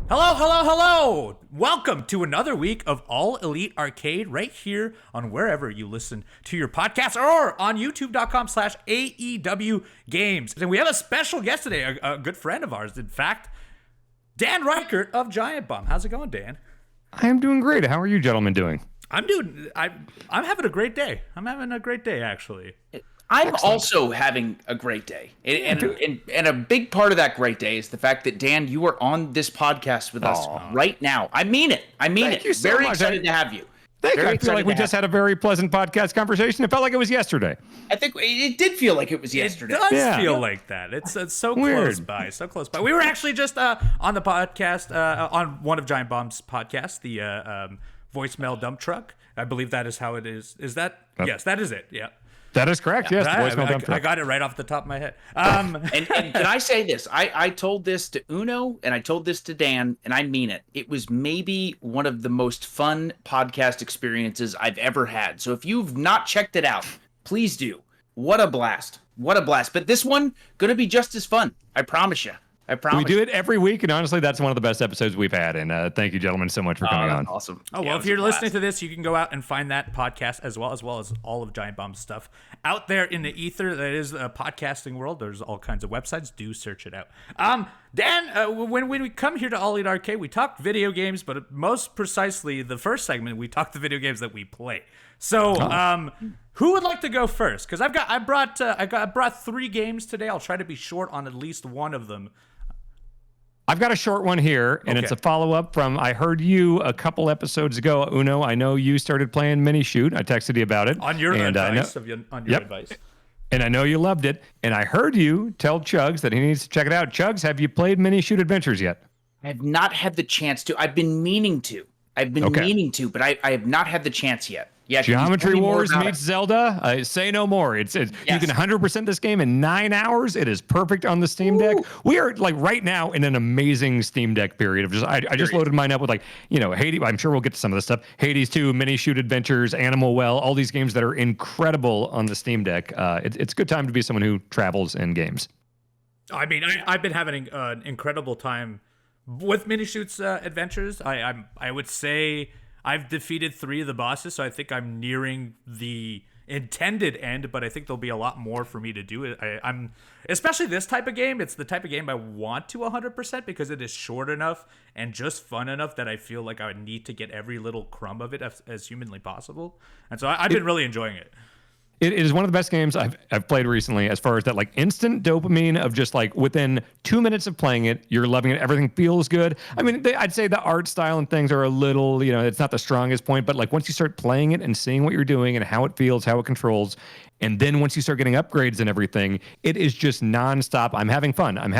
Hello, hello, hello! Welcome to another week of All Elite Arcade right here on wherever you listen to your podcast or on youtube.com/AEW Games. And we have a special guest today, a good friend of ours, in fact, Dan Ryckert of Giant Bomb. How's it going, Dan? I am doing great. How are you gentlemen doing? I'm having a great day. I'm having a great day, actually. I'm also having a great day. And a big part of that great day is the fact that, Dan, you are on this podcast with us right now. I mean it. Thank you so Very much. excited to have you. Thank you. Very I feel like we just had a very pleasant podcast conversation. It felt like it was yesterday. I think it did feel like it was yesterday. It does feel like that. It's so close by, so close by. We were actually just on the podcast, on one of Giant Bomb's podcasts, the voicemail dump truck. I believe that is how it is. Is that? Yes, that is it. Yeah. That is correct. Yes, the voicemail dump truck. I got it right off the top of my head. And can I say this? I told this to Uno and I told this to Dan, and I mean it. It was maybe one of the most fun podcast experiences I've ever had. So if you've not checked it out, please do. What a blast. What a blast. But this one, going to be just as fun. I promise you. We do it every week, and honestly, that's one of the best episodes we've had. And thank you, gentlemen, so much for coming on. Awesome. Oh, well, if you're listening to this, you can go out and find that podcast as well as all of Giant Bomb's stuff out there in the ether. That is a podcasting world. There's all kinds of websites. Do search it out. Dan, when we come here to All Elite Arcade, we talk video games, but most precisely, the first segment, we talk the video games that we play. So, who would like to go first? Because I brought 3 games today. I'll try to be short on at least one of them. I've got a short one here, and it's a follow-up from, I heard you a couple episodes ago, Uno. I know you started playing Minishoot. I texted you about it. On your advice. Advice. And I know you loved it. And I heard you tell Chugs that he needs to check it out. Chugs, have you played Minishoot Adventures yet? I have not had the chance to. I've been meaning to. But I have not had the chance yet. Yeah, Geometry Wars meets Zelda. Say no more. It's You can 100% this game in 9 hours. It is perfect on the Steam Deck. We are like right now in an amazing Steam Deck period of just. I just loaded mine up with Hades. I'm sure we'll get to some of this stuff. Hades 2, Minishoot Adventures, Animal Well, all these games that are incredible on the Steam Deck. It's a good time to be someone who travels in games. I mean, I've been having an incredible time with Minishoot's Adventures. I would say I've defeated 3 of the bosses, so I think I'm nearing the intended end, but I think there'll be a lot more for me to do. I'm especially this type of game. It's the type of game I want to 100% because it is short enough and just fun enough that I feel like I would need to get every little crumb of it as humanly possible. And so I've been really enjoying it. It is one of the best games I've played recently, as far as that instant dopamine of just within 2 minutes of playing it, you're loving it. Everything feels good. I mean, I'd say the art style and things are a little, it's not the strongest point, but once you start playing it and seeing what you're doing and how it feels, how it controls, and then once you start getting upgrades and everything, it is just nonstop. I'm having fun. I'm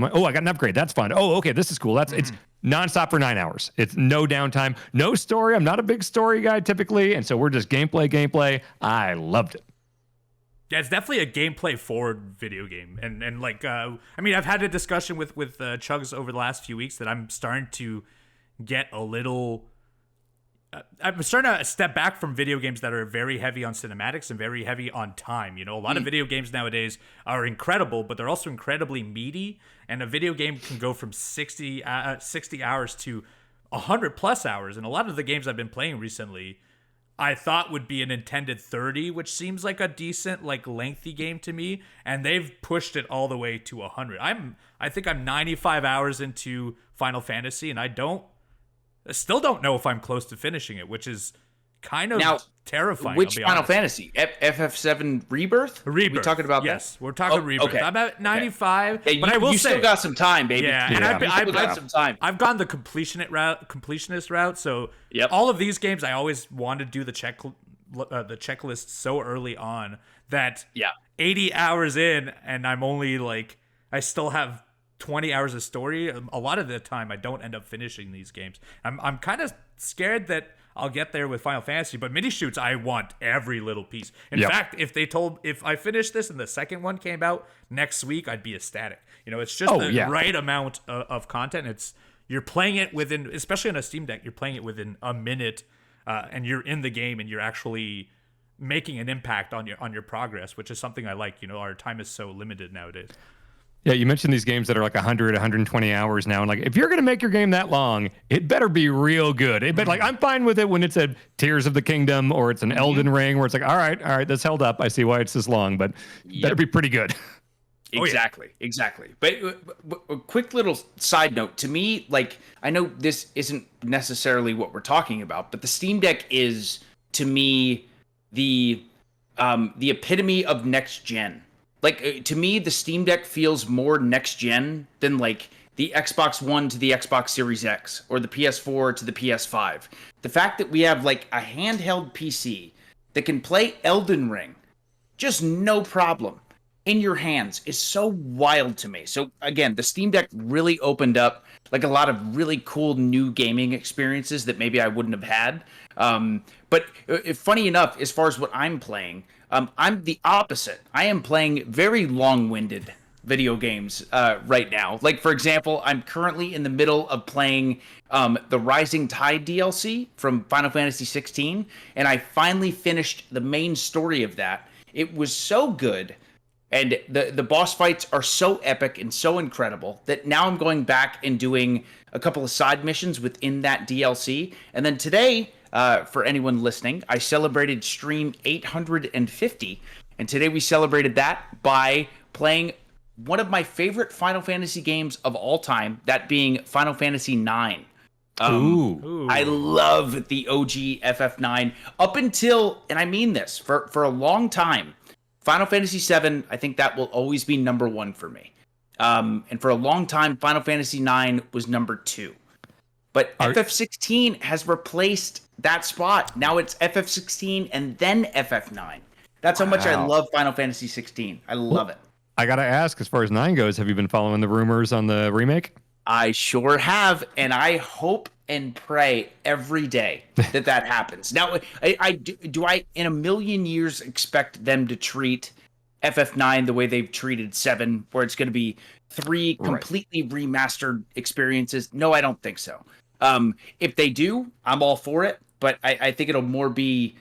like, oh, I got an upgrade. That's fun. Oh, okay, this is cool. It's nonstop for 9 hours. It's no downtime, no story. I'm not a big story guy typically, and so we're just gameplay. I loved it. Yeah, it's definitely a gameplay forward video game, and I've had a discussion with Chugs over the last few weeks that I'm starting to get a little. I'm starting to step back from video games that are very heavy on cinematics and very heavy on time. A lot of video games nowadays are incredible, but they're also incredibly meaty. And a video game can go from 60 hours to 100+ hours. And a lot of the games I've been playing recently, I thought would be an intended 30, which seems like a decent, lengthy game to me, and they've pushed it all the way to 100. I think I'm 95 hours into Final Fantasy, and I still don't know if I'm close to finishing it, which is kind of terrifying. Which Final Fantasy? FF7 Rebirth? Rebirth. We talking about yes, we're talking Rebirth. Okay. I'm at 95, okay. but I will say you still got some time, baby. Yeah, and I've got some time. I've gone the completionist route. So all of these games, I always want to do the checklist so early on that 80 hours in, and I'm only I still have 20 hours of story. A lot of the time, I don't end up finishing these games. I'm kind of scared that I'll get there with Final Fantasy, but Minishoots, I want every little piece. In fact, if I finished this and the second one came out next week, I'd be ecstatic. It's just the right amount of content. You're playing it within, especially on a Steam Deck, you're playing it within a minute, and you're in the game and you're actually making an impact on your progress, which is something I like. Our time is so limited nowadays. Yeah, you mentioned these games that are like 100, 120 hours now. And like, if you're going to make your game that long, it better be real good. It better, like, I'm fine with it when it's a Tears of the Kingdom or it's an Elden Ring where it's like, all right, that's held up. I see why it's this long, but it better be pretty good. Exactly. But a quick little side note to me, like, I know this isn't necessarily what we're talking about, but the Steam Deck is, to me, the epitome of next gen. Like, to me, the Steam Deck feels more next gen than like the Xbox One to the Xbox Series X or the PS4 to the PS5. The fact that we have like a handheld PC that can play Elden Ring, just no problem, in your hands is so wild to me. So again, the Steam Deck really opened up like a lot of really cool new gaming experiences that maybe I wouldn't have had. But funny enough, as far as what I'm playing, I'm the opposite. I am playing very long-winded video games right now. Like, for example, I'm currently in the middle of playing the Rising Tide DLC from Final Fantasy 16, and I finally finished the main story of that. It was so good, and the boss fights are so epic and so incredible that now I'm going back and doing a couple of side missions within that DLC. And then today, for anyone listening, I celebrated stream 850, and today we celebrated that by playing one of my favorite Final Fantasy games of all time, that being Final Fantasy IX. I love the OG FF9 up until, and I mean this, for a long time, Final Fantasy VII, I think that will always be number one for me. And for a long time, Final Fantasy IX was number two. But FF16 has replaced that spot. Now it's FF16 and then FF9. That's how much I love Final Fantasy 16. I love it. I got to ask, as far as 9 goes, have you been following the rumors on the remake? I sure have, and I hope and pray every day that happens. Now, do I in a million years expect them to treat FF9 the way they've treated 7, where it's going to be 3 completely remastered experiences? No, I don't think so. If they do, I'm all for it, but I think it'll more be,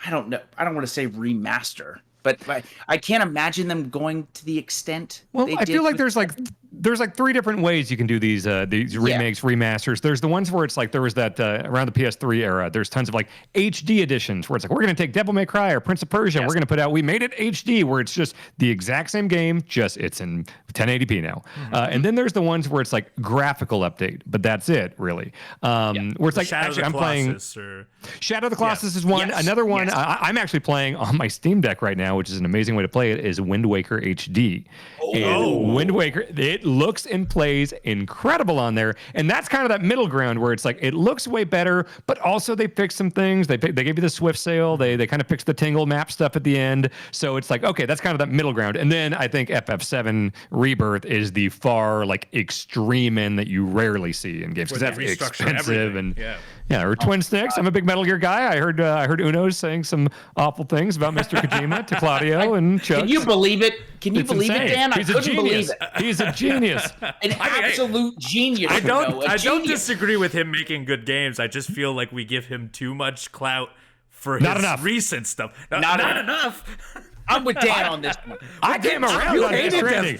I don't know, I don't want to say remaster, but I can't imagine them going to the extent. Well, I feel like there's like 3 different ways you can do these remakes, remasters. There's the ones where it's like there was that around the PS3 era. There's tons of like HD editions where it's like we're gonna take Devil May Cry or Prince of Persia. We're gonna put out. We made it HD, where it's just the exact same game, just it's in 1080p now. And then there's the ones where it's like graphical update, but that's it really. Where it's like Shadow actually of the I'm playing Colossus or... Shadow of the Colossus is one. Another one I'm actually playing on my Steam Deck right now, which is an amazing way to play it, is Wind Waker HD. Wind Waker, it looks and plays incredible on there, and that's kind of that middle ground where it's like it looks way better, but also they fixed some things. They gave you the Swift Sail. They kind of fixed the Tingle map stuff at the end. So it's like, okay, that's kind of that middle ground. And then I think FF7 Rebirth is the far like extreme end that you rarely see in games because that's expensive and or Twin Sticks. I'm a big Metal Gear guy. I heard Uno saying some awful things about Mr. Kojima to Claudio and Chugs. Can you believe it? Can you believe insane. it, Dan? He's I couldn't believe it. He's a genius. An absolute genius. I don't disagree with him making good games. I just feel like we give him too much clout for his recent stuff. Not enough. I'm with Dan on this one. I came around on Stranding.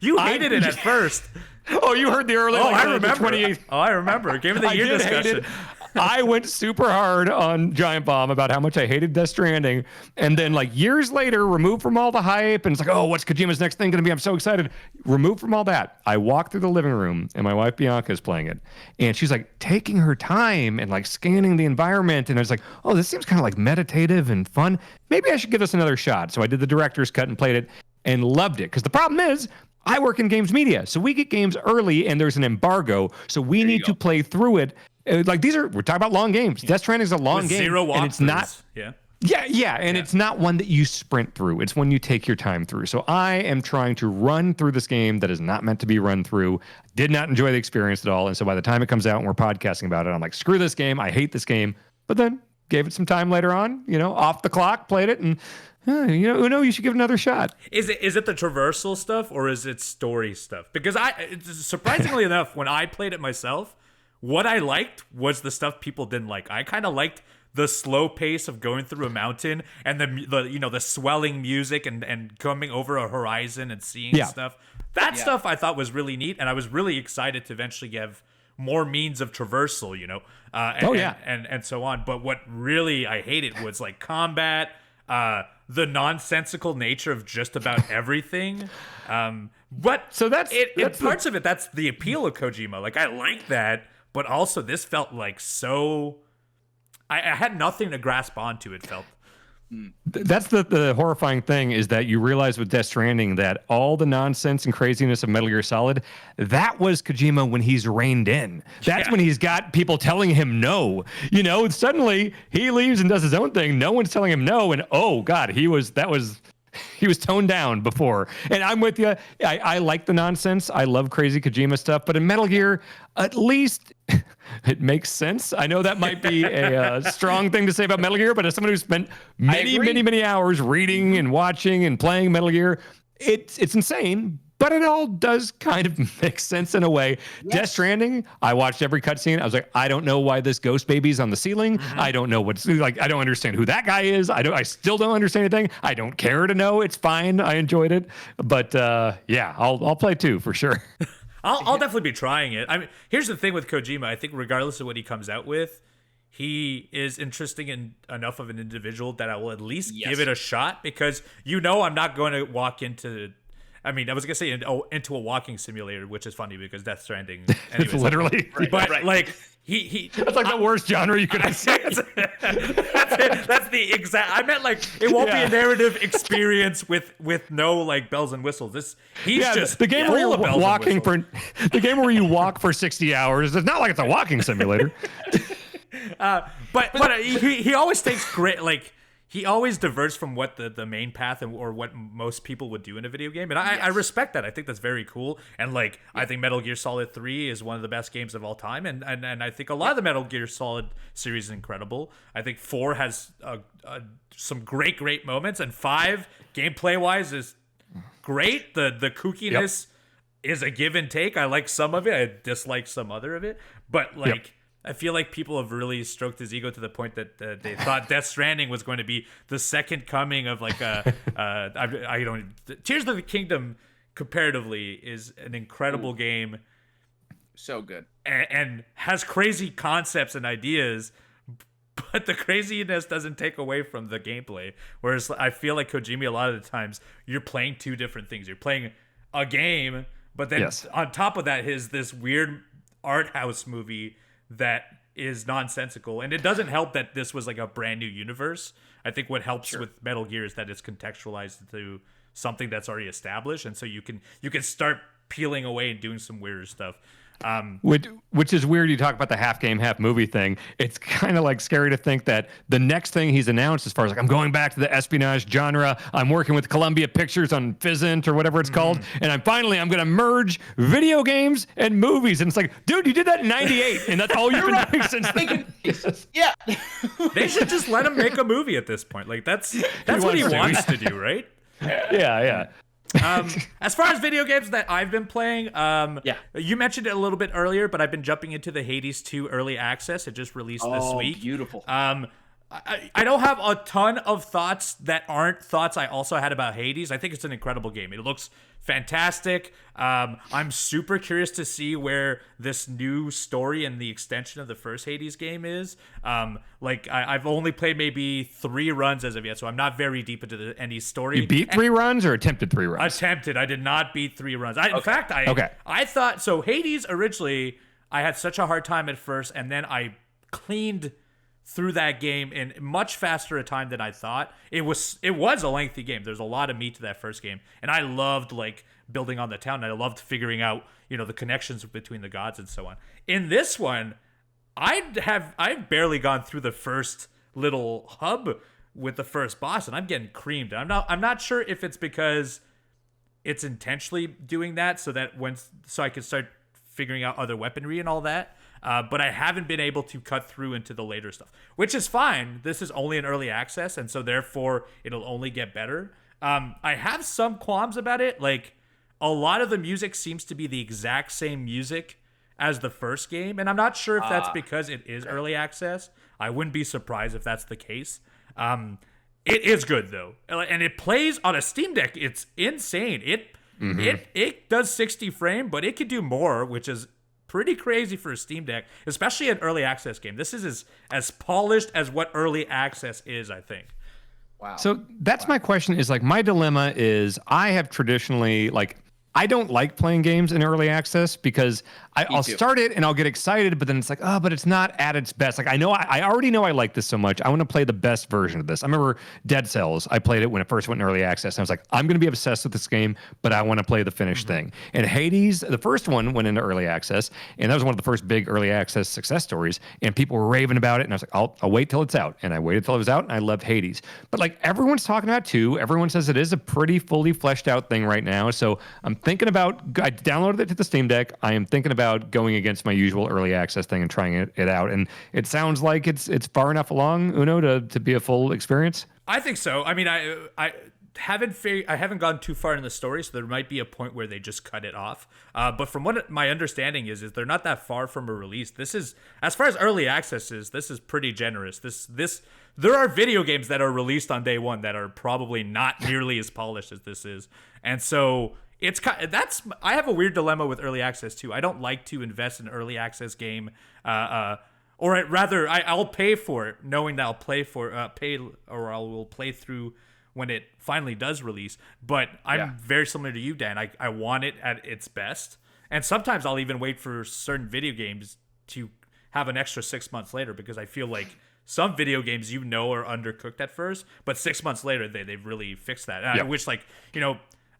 You hated it at first. Oh, you heard the early. I remember. I remember. Game of the Year discussion. I went super hard on Giant Bomb about how much I hated Death Stranding, and then like years later, removed from all the hype, and it's like, oh, what's Kojima's next thing going to be? I'm so excited. Removed from all that, I walk through the living room, and my wife Bianca is playing it, and she's like taking her time and like scanning the environment, and I was like, oh, this seems kind of like meditative and fun. Maybe I should give this another shot. So I did the director's cut and played it, and loved it. Because the problem is, I work in games media, so we get games early, and there's an embargo, so we need to play through it. Like we're talking about long games. Death Stranding is a long game, 0 walkthroughs. And it's not. And it's not one that you sprint through. It's one you take your time through. So I am trying to run through this game that is not meant to be run through. Did not enjoy the experience at all, and so by the time it comes out and we're podcasting about it, I'm like, screw this game. I hate this game. But then gave it some time later on. Off the clock, played it, and Uno, you should give it another shot. Is it the traversal stuff or is it story stuff? Because surprisingly enough, when I played it myself, what I liked was the stuff people didn't like. I kind of liked the slow pace of going through a mountain and the swelling music and coming over a horizon and seeing stuff. That stuff I thought was really neat, and I was really excited to eventually give more means of traversal, and so on. But what really I hated was like combat, the nonsensical nature of just about everything. But so that's parts of it. That's the appeal of Kojima. Like I like that, but also this felt like so. I had nothing to grasp onto. It felt. That's the horrifying thing is that you realize with Death Stranding that all the nonsense and craziness of Metal Gear Solid, that was Kojima when he's reined in. That's when he's got people telling him no. Suddenly he leaves and does his own thing. No one's telling him no, and oh god, he was toned down before. And I'm with you. I like the nonsense. I love crazy Kojima stuff, but in Metal Gear, at least it makes sense. I know that might be a strong thing to say about Metal Gear, but as someone who spent many hours reading and watching and playing Metal Gear, it's insane. But it all does kind of make sense in a way. Yes. Death Stranding, I watched every cutscene. I was like, I don't know why this ghost baby's on the ceiling. Mm-hmm. I don't know what's like. I don't understand who that guy is. I still don't understand anything. I don't care to know. It's fine. I enjoyed it. But I'll play too for sure. I'll definitely be trying it. I mean, here's the thing with Kojima. I think regardless of what he comes out with, he is interesting enough of an individual that I will at least give it a shot, because I'm not going to walk into. I mean, I was gonna say into a walking simulator, which is funny because Death Stranding, anyways, literally. But like he that's like the worst genre you could have seen. That's the exact. I meant like it won't be a narrative experience with no like bells and whistles. He's just the game where you're walking the game where you walk for 60 hours. It's not like it's a walking simulator. But he always takes great like. He always diverts from what the main path or what most people would do in a video game. And I respect that. I think that's very cool. And like, I think Metal Gear Solid 3 is one of the best games of all time. And I think a lot of the Metal Gear Solid series is incredible. I think 4 has some great moments. And 5, gameplay wise, is great. The kookiness is a give and take. I like some of it. I dislike some other of it. But like... I feel like people have really stroked his ego to the point that they thought Death Stranding was going to be the second coming of like Tears of the Kingdom comparatively is an incredible game. So good. And has crazy concepts and ideas, but the craziness doesn't take away from the gameplay. Whereas I feel like Kojima, a lot of the times, you're playing two different things. You're playing a game, but then on top of that is this weird art house movie that is nonsensical. And it doesn't help that this was like a brand new universe. I think what helps with Metal Gear is that it's contextualized to something that's already established, and so you can start peeling away and doing some weirder stuff. Which is weird. You talk about the half game, half movie thing. It's kind of like scary to think that the next thing he's announced, as far as like, I'm going back to the espionage genre. I'm working with Columbia Pictures on Pheasant or whatever it's called. And I'm going to merge video games and movies. And it's like, dude, you did that in 98. And that's all you've been doing since then. Yeah. They should just let him make a movie at this point. Like that's what he wants to do, right? Yeah. As far as video games that I've been playing, you mentioned it a little bit earlier, but I've been jumping into the Hades 2 early access. It just released this week. Beautiful. I don't have a ton of thoughts that aren't thoughts I also had about Hades. I think it's an incredible game. It looks fantastic. I'm super curious to see where this new story and the extension of the first Hades game is. I've only played maybe 3 runs as of yet, so I'm not very deep into any story. You beat 3 runs or attempted 3 runs? Attempted. I did not beat 3 runs. In fact, I thought so. Hades originally, I had such a hard time at first, and then I cleaned through that game in much faster a time than I thought. It was a lengthy game. There's a lot of meat to that first game, and I loved like building on the town. And I loved figuring out the connections between the gods and so on. In this one, I've barely gone through the first little hub with the first boss, and I'm getting creamed. I'm not sure if it's because it's intentionally doing that so I can start figuring out other weaponry and all that. But I haven't been able to cut through into the later stuff, which is fine. This is only an early access, and so therefore it'll only get better. I have some qualms about it. Like, a lot of the music seems to be the exact same music as the first game, and I'm not sure if that's because it is early access. I wouldn't be surprised if that's the case. It is good though, and it plays on a Steam Deck. It's insane. It does 60 frame, but it could do more, which is pretty crazy for a Steam Deck, especially an early access game. This is as polished as what early access is, I think. Wow. So that's my question is like, my dilemma is I have traditionally like, I don't like playing games in early access because I'll start it and I'll get excited, but then it's like, oh, but it's not at its best. Like I already know I like this so much. I want to play the best version of this. I remember Dead Cells. I played it when it first went in early access. And I was like, I'm going to be obsessed with this game, but I want to play the finished thing. And Hades, the first one went into early access, and that was one of the first big early access success stories. And people were raving about it, and I was like, I'll wait till it's out. And I waited till it was out, and I loved Hades. But like everyone's talking about 2. Everyone says it is a pretty fully fleshed out thing right now. So I'm thinking about. I downloaded it to the Steam Deck. I am thinking about going against my usual early access thing and trying it out. And it sounds like it's far enough along, Uno, to be a full experience. I think so. I mean, I haven't gone too far in the story, so there might be a point where they just cut it off. But from what my understanding is they're not that far from a release. This is, as far as early access is, this is pretty generous. There are video games that are released on day one that are probably not nearly as polished as this is, and so. I have a weird dilemma with early access too. I don't like to invest in an early access game, or rather, I'll pay for it, knowing that I'll I will play through when it finally does release. But I'm very similar to you, Dan. I want it at its best, and sometimes I'll even wait for certain video games to have an extra 6 months later because I feel like some video games are undercooked at first, but 6 months later they've really fixed that. And I wish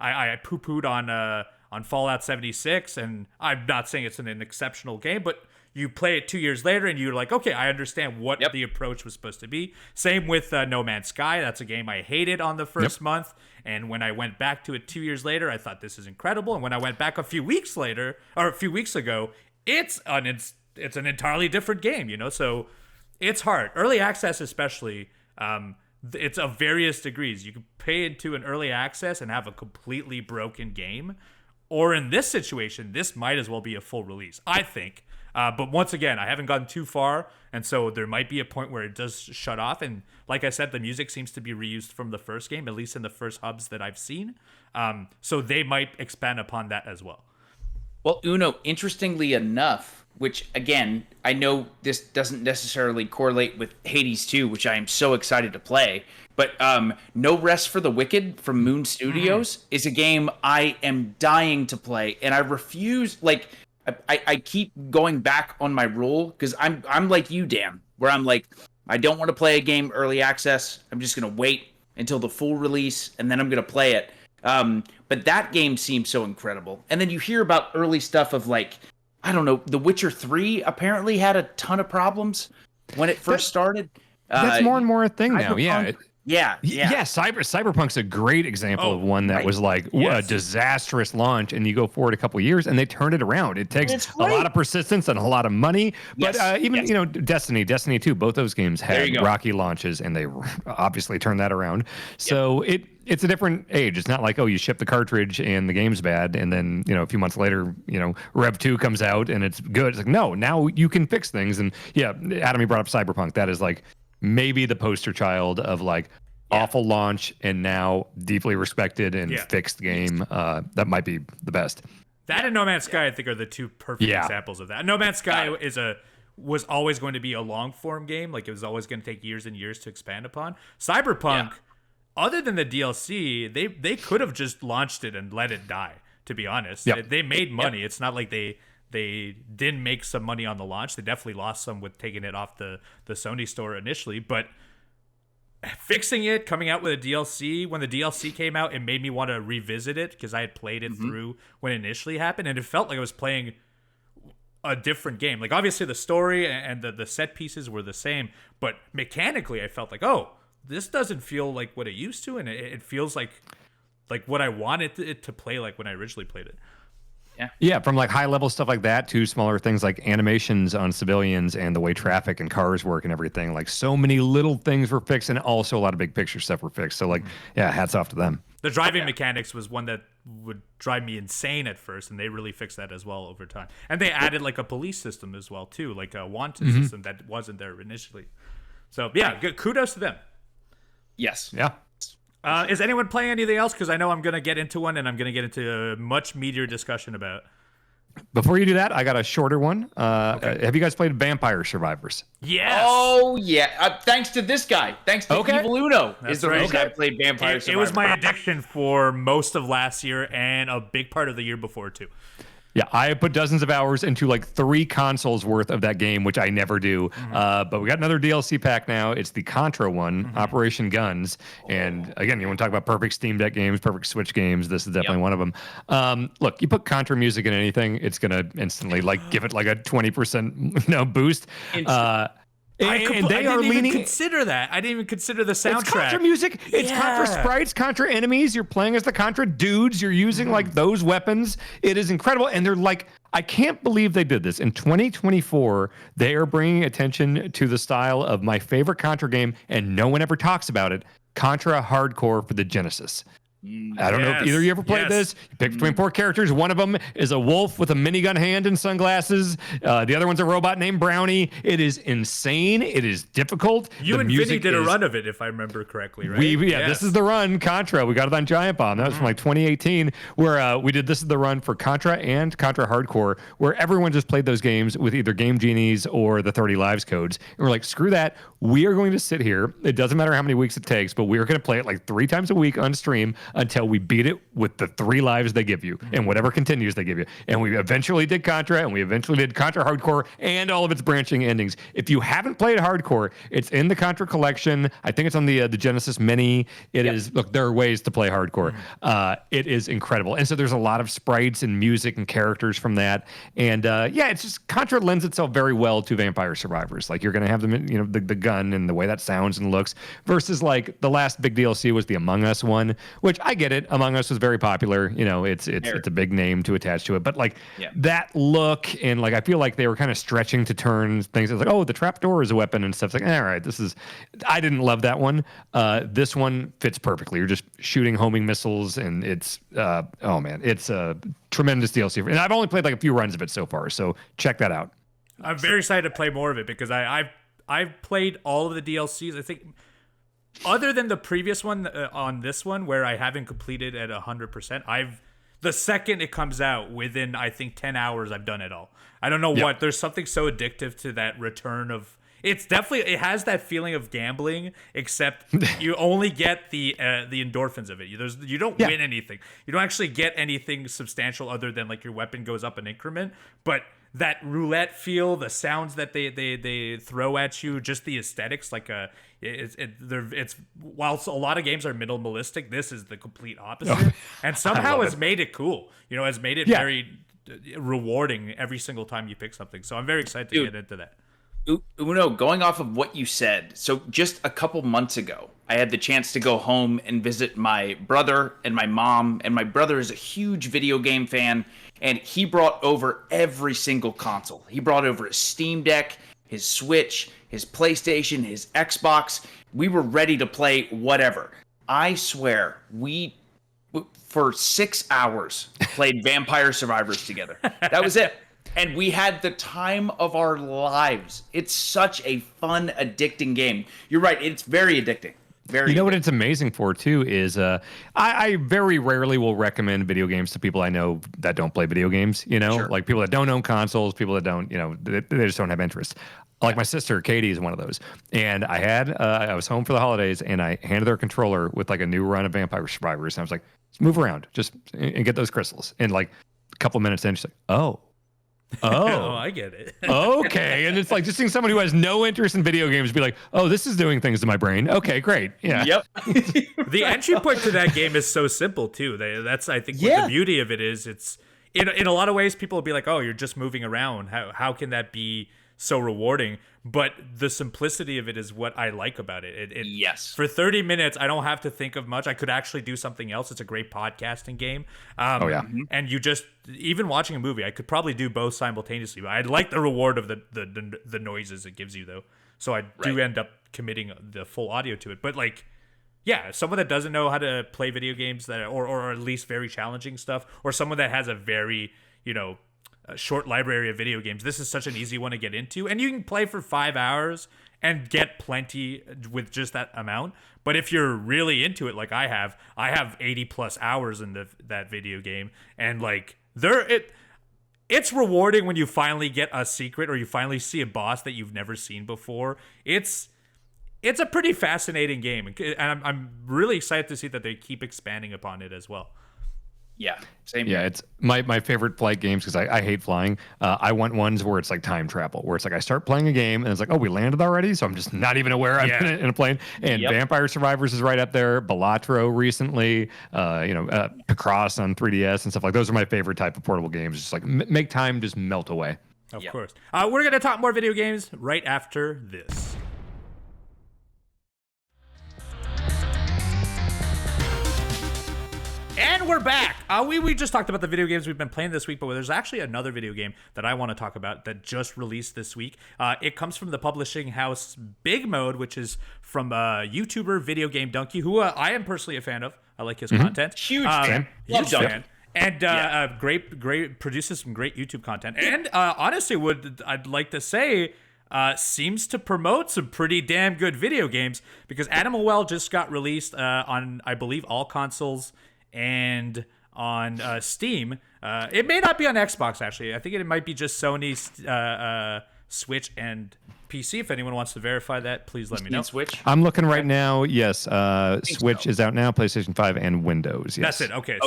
I poo-pooed on Fallout 76, and I'm not saying it's an exceptional game, but you play it 2 years later, and you're like, okay, I understand what the approach was supposed to be. Same with No Man's Sky. That's a game I hated on the first month, and when I went back to it 2 years later, I thought this is incredible. And when I went back a few weeks ago, it's an entirely different game, So it's hard. Early access, especially. It's of various degrees. You can pay into an early access and have a completely broken game. Or in this situation, this might as well be a full release, I think. But once again, I haven't gotten too far, and so there might be a point where it does shut off. And like I said, the music seems to be reused from the first game, at least in the first hubs that I've seen. So they might expand upon that as well. Well, Uno, interestingly enough, which, again, I know this doesn't necessarily correlate with Hades 2, which I am so excited to play, but No Rest for the Wicked from Moon Studios is a game I am dying to play, and I refuse, I keep going back on my rule, because I'm like you, Dan, where I'm like, I don't want to play a game early access, I'm just going to wait until the full release, and then I'm going to play it. But that game seems so incredible. And then you hear about early stuff of I don't know, The Witcher 3 apparently had a ton of problems when it first started. That's more and more a thing now. Yeah. Cyberpunk's a great example of one that was a disastrous launch, and you go forward a couple of years, and they turned it around. It takes a lot of persistence and a lot of money, but Destiny 2, both those games had rocky launches, and they obviously turned that around. So it's a different age. It's not like, you ship the cartridge and the game's bad, and then, a few months later, Rev 2 comes out and it's good. It's like, no, now you can fix things. And Adam, you brought up Cyberpunk. That is maybe the poster child of awful launch and now deeply respected and fixed game. That might be the best. That and No Man's Sky, I think, are the two perfect examples of that. No Man's Sky was always going to be a long form game. It was always going to take years and years to expand upon. Cyberpunk, other than the DLC, they could have just launched it and let it die, to be honest. They made money. It's not like they didn't make some money on the launch. They definitely lost some with taking it off the Sony store initially, but fixing it, coming out with a DLC, when the DLC came out, it made me want to revisit it because I had played it through when it initially happened, and it felt like I was playing a different game. Obviously the story and the set pieces were the same, but mechanically I felt this doesn't feel like what it used to, and it feels like what I wanted it to play like when I originally played it. Yeah, from high level stuff like that to smaller things like animations on civilians and the way traffic and cars work and everything. So many little things were fixed, and also a lot of big picture stuff were fixed. So hats off to them. The driving mechanics was one that would drive me insane at first, and they really fixed that as well over time. And they added a police system as well too, a wanted system that wasn't there initially. So yeah, good, kudos to them. Yes. Yeah. Is anyone playing anything else? Because I know I'm gonna get into one, and I'm gonna get into a much meatier discussion about. Before you do that, I got a shorter one. Have you guys played Vampire Survivors? Yes. Oh yeah. Thanks to this guy. Thanks to Evil Uno is the reason I played Vampire Survivors. It was my addiction for most of last year and a big part of the year before too. Yeah, I have put dozens of hours into like 3 consoles worth of that game, which I never do. But we got another DLC pack now. It's the Contra one, Operation Guns. And again, you want to talk about perfect Steam Deck games, perfect Switch games. This is definitely one of them. Look, you put Contra music in anything, it's going to instantly like give it like a 20% boost. I didn't even consider that. I didn't even consider the soundtrack. It's Contra music. It's Contra sprites, Contra enemies. You're playing as the Contra dudes. You're using like those weapons. It is incredible. And they're like, I can't believe they did this. In 2024, they are bringing attention to the style of my favorite Contra game, and no one ever talks about it, Contra Hardcore for the Genesis. I don't know if either of you ever played this. You pick between 4 characters. One of them is a wolf with a minigun hand and sunglasses. The other one's a robot named Brownie. It is insane. It is difficult. You and Vinny did a run of it, if I remember correctly, right? This is the run, Contra. We got it on Giant Bomb. That was from like 2018, where we did this is the run for Contra and Contra Hardcore, where everyone just played those games with either Game Genies or the 30 Lives codes. And we're like, screw that. We are going to sit here. It doesn't matter how many weeks it takes, but we are going to play it like 3 times a week on stream until we beat it with the 3 lives they give you and whatever continues they give you. And we eventually did Contra, and we eventually did Contra Hardcore and all of its branching endings. If you haven't played Hardcore, it's in the Contra collection. I think it's on the Genesis Mini. It is. Look, there are ways to play Hardcore. It is incredible. And so there's a lot of sprites and music and characters from that. And it's just Contra lends itself very well to Vampire Survivors. Like you're going to have them, the gun and the way that sounds and looks versus like the last big DLC was the Among Us one, which I get it. Among Us was very popular. It's a big name to attach to it, but like that look and like I feel like they were kind of stretching to turn things. It's like, oh, the trapdoor is a weapon and stuff. It's like, all right, I didn't love that one. This one fits perfectly. You're just shooting homing missiles, and it's it's a tremendous DLC. And I've only played like a few runs of it so far, so check that out. I'm very excited to play more of it because I've played all of the DLCs. I think. Other than the previous one on this one, where I haven't completed at 100%, the second it comes out, within I think 10 hours, I've done it all. I don't know what. There's something so addictive to that return of. It's definitely it has that feeling of gambling, except you only get the endorphins of it. You don't win anything. You don't actually get anything substantial other than like your weapon goes up an increment, but. That roulette feel, the sounds that they throw at you, just the aesthetics, like it's while a lot of games are minimalistic, this is the complete opposite, and somehow has made it cool. Has made it very rewarding every single time you pick something. So I'm very excited to get into that. Uno, going off of what you said, so just a couple months ago, I had the chance to go home and visit my brother and my mom, and my brother is a huge video game fan, and he brought over every single console. He brought over his Steam Deck, his Switch, his PlayStation, his Xbox. We were ready to play whatever. I swear, we, for 6 hours, played Vampire Survivors together. That was it. And we had the time of our lives. It's such a fun, addicting game. You're right. It's very addicting. Very. You know what it's amazing for, too, is I very rarely will recommend video games to people I know that don't play video games, like people that don't own consoles, people that don't, they just don't have interest. Like my sister, Katie, is one of those. And I was home for the holidays, and I handed her a controller with like a new run of Vampire Survivors. And I was like, move around, and get those crystals. And like a couple minutes in, she's like, oh, I get it. Okay. And it's like just seeing someone who has no interest in video games be like, oh, this is doing things to my brain. Okay, great. Yeah. Yep. The entry point to that game is so simple too. That's I think what the beauty of it is. It's in a lot of ways people will be like, oh, you're just moving around. How can that be so rewarding? But the simplicity of it is what I like about it. Yes. For 30 minutes, I don't have to think of much. I could actually do something else. It's a great podcasting game. And you just, even watching a movie, I could probably do both simultaneously. But I like the reward of the noises it gives you, though. So I do end up committing the full audio to it. But like, yeah, someone that doesn't know how to play video games or at least very challenging stuff, or someone that has a very, a short library of video games, this is such an easy one to get into, and you can play for 5 hours and get plenty with just that amount. But if you're really into it, like I have 80 plus hours in that video game, and like it's rewarding when you finally get a secret or you finally see a boss that you've never seen before. It's a pretty fascinating game, and I'm really excited to see that they keep expanding upon it as well. Yeah, same. Yeah, it's my favorite flight games because I hate flying. I want ones where it's like time travel, where it's like I start playing a game and it's like, oh, we landed already, so I'm just not even aware I'm in a plane. And Vampire Survivors is right up there. Balatro recently, Picross on 3DS and stuff like those are my favorite type of portable games. Just like make time just melt away. Of course. We're gonna talk more video games right after this. And we're back. We just talked about the video games we've been playing this week, but there's actually another video game that I want to talk about that just released this week. It comes from the publishing house Big Mode, which is from YouTuber Video Game Donkey, who I am personally a fan of. I like his content. Huge fan. Huge fan. And great produces some great YouTube content. And honestly, I'd like to say seems to promote some pretty damn good video games, because Animal Well just got released on, I believe, all consoles and on Steam. It may not be on Xbox, actually. I think it might be just Sony's Switch and PC. If anyone wants to verify that, please let me know. Switch? I'm looking right now. Yes, Switch is out now, PlayStation 5 and Windows. Yes. That's it. Okay.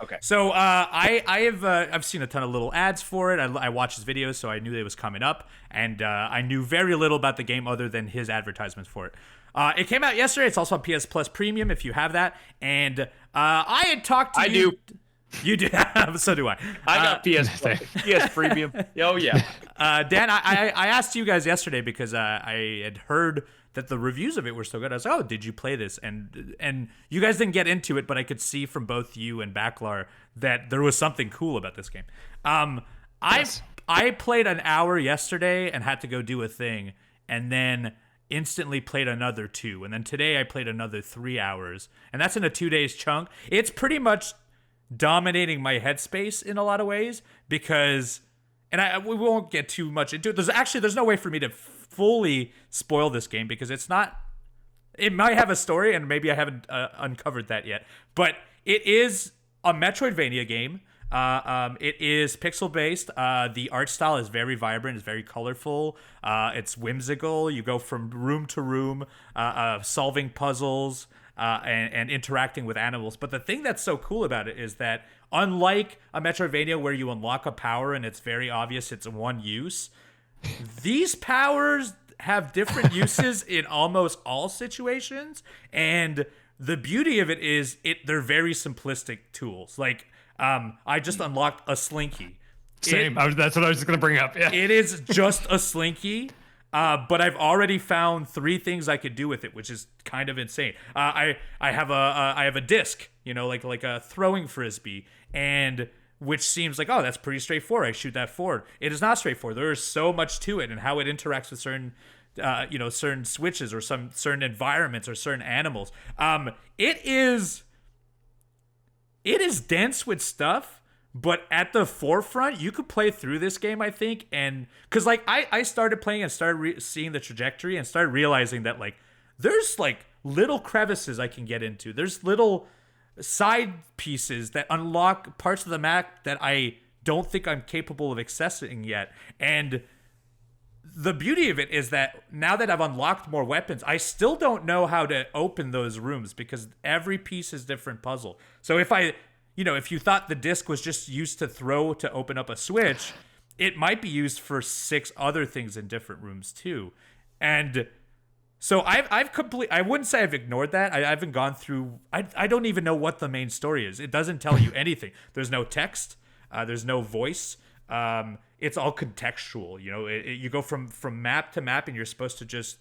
Okay. So I've seen a ton of little ads for it. I watched his videos, so I knew it was coming up, and I knew very little about the game other than his advertisements for it. It came out yesterday. It's also on PS Plus Premium if you have that. And I had talked to you. Do. You do. So do I. I got PS Plus. PS Premium. Oh, yeah. Dan, I asked you guys yesterday because I had heard that the reviews of it were so good. I was like, oh, did you play this? And you guys didn't get into it, but I could see from both you and Backlar that there was something cool about this game. Yes. I played an hour yesterday and had to go do a thing, and then instantly played another 2, and then today I played another 3 hours, and that's in a 2 days chunk. It's pretty much dominating my headspace in a lot of ways, because, and we won't get too much into it. There's no way for me to fully spoil this game, because it might have a story, and maybe I haven't uncovered that yet, but it is a Metroidvania game. It is pixel based. The art style is very vibrant. It's very colorful. It's whimsical. You go from room to room, solving puzzles, and interacting with animals. But the thing that's so cool about it is that, unlike a Metroidvania where you unlock a power and it's very obvious it's one use, these powers have different uses in almost all situations. And the beauty of it is they're very simplistic tools. Like, I just unlocked a slinky. Same. That's what I was just going to bring up. Yeah. It is just a slinky, but I've already found 3 things I could do with it, which is kind of insane. I have a disc, like a throwing frisbee, and which seems like, oh, that's pretty straightforward. I shoot that forward. It is not straightforward. There is so much to it, and how it interacts with certain switches or some certain environments or certain animals. It is dense with stuff, but at the forefront, you could play through this game, I think, and because like I started playing and started seeing the trajectory and started realizing that like there's like little crevices I can get into. There's little side pieces that unlock parts of the map that I don't think I'm capable of accessing yet. And the beauty of it is that now that I've unlocked more weapons, I still don't know how to open those rooms, because every piece is different puzzle. So if you thought the disc was just used to throw to open up a switch, it might be used for 6 other things in different rooms too. And so I wouldn't say I've ignored that. I haven't gone through, I don't even know what the main story is. It doesn't tell you anything. There's no text. There's no voice. It's all contextual. You go from map to map, and you're supposed to just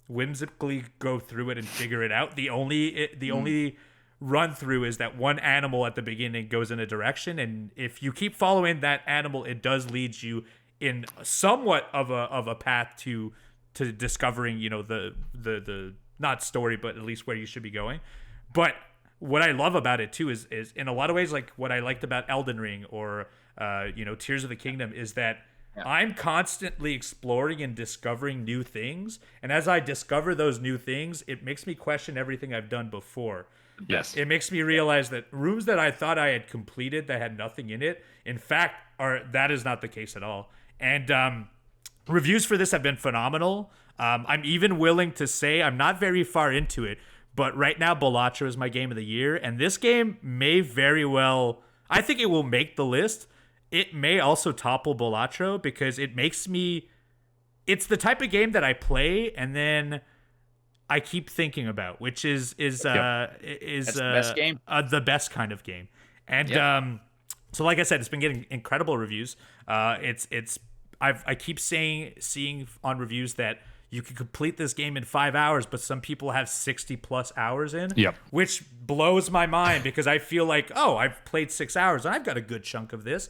whimsically go through it and figure it out. The only run through is that one animal at the beginning goes in a direction, and if you keep following that animal, it does lead you in somewhat of a path to discovering the not story, but at least where you should be going. But what I love about it too is in a lot of ways like what I liked about Elden Ring or Tears of the Kingdom, is that I'm constantly exploring and discovering new things. And as I discover those new things, it makes me question everything I've done before. Yes. It makes me realize that rooms that I thought I had completed that had nothing in it, in fact, that is not the case at all. And reviews for this have been phenomenal. I'm even willing to say I'm not very far into it, but right now Balatro is my game of the year, and this game may very well, I think it will make the list. It may also topple Balatro because it makes me, it's the type of game that I play and then I keep thinking about, which is That's the best game. The best kind of game. And so like I said, it's been getting incredible reviews. I keep seeing on reviews that you can complete this game in 5 hours, but some people have 60 plus hours in, which blows my mind because I feel like, oh, I've played 6 hours and I've got a good chunk of this.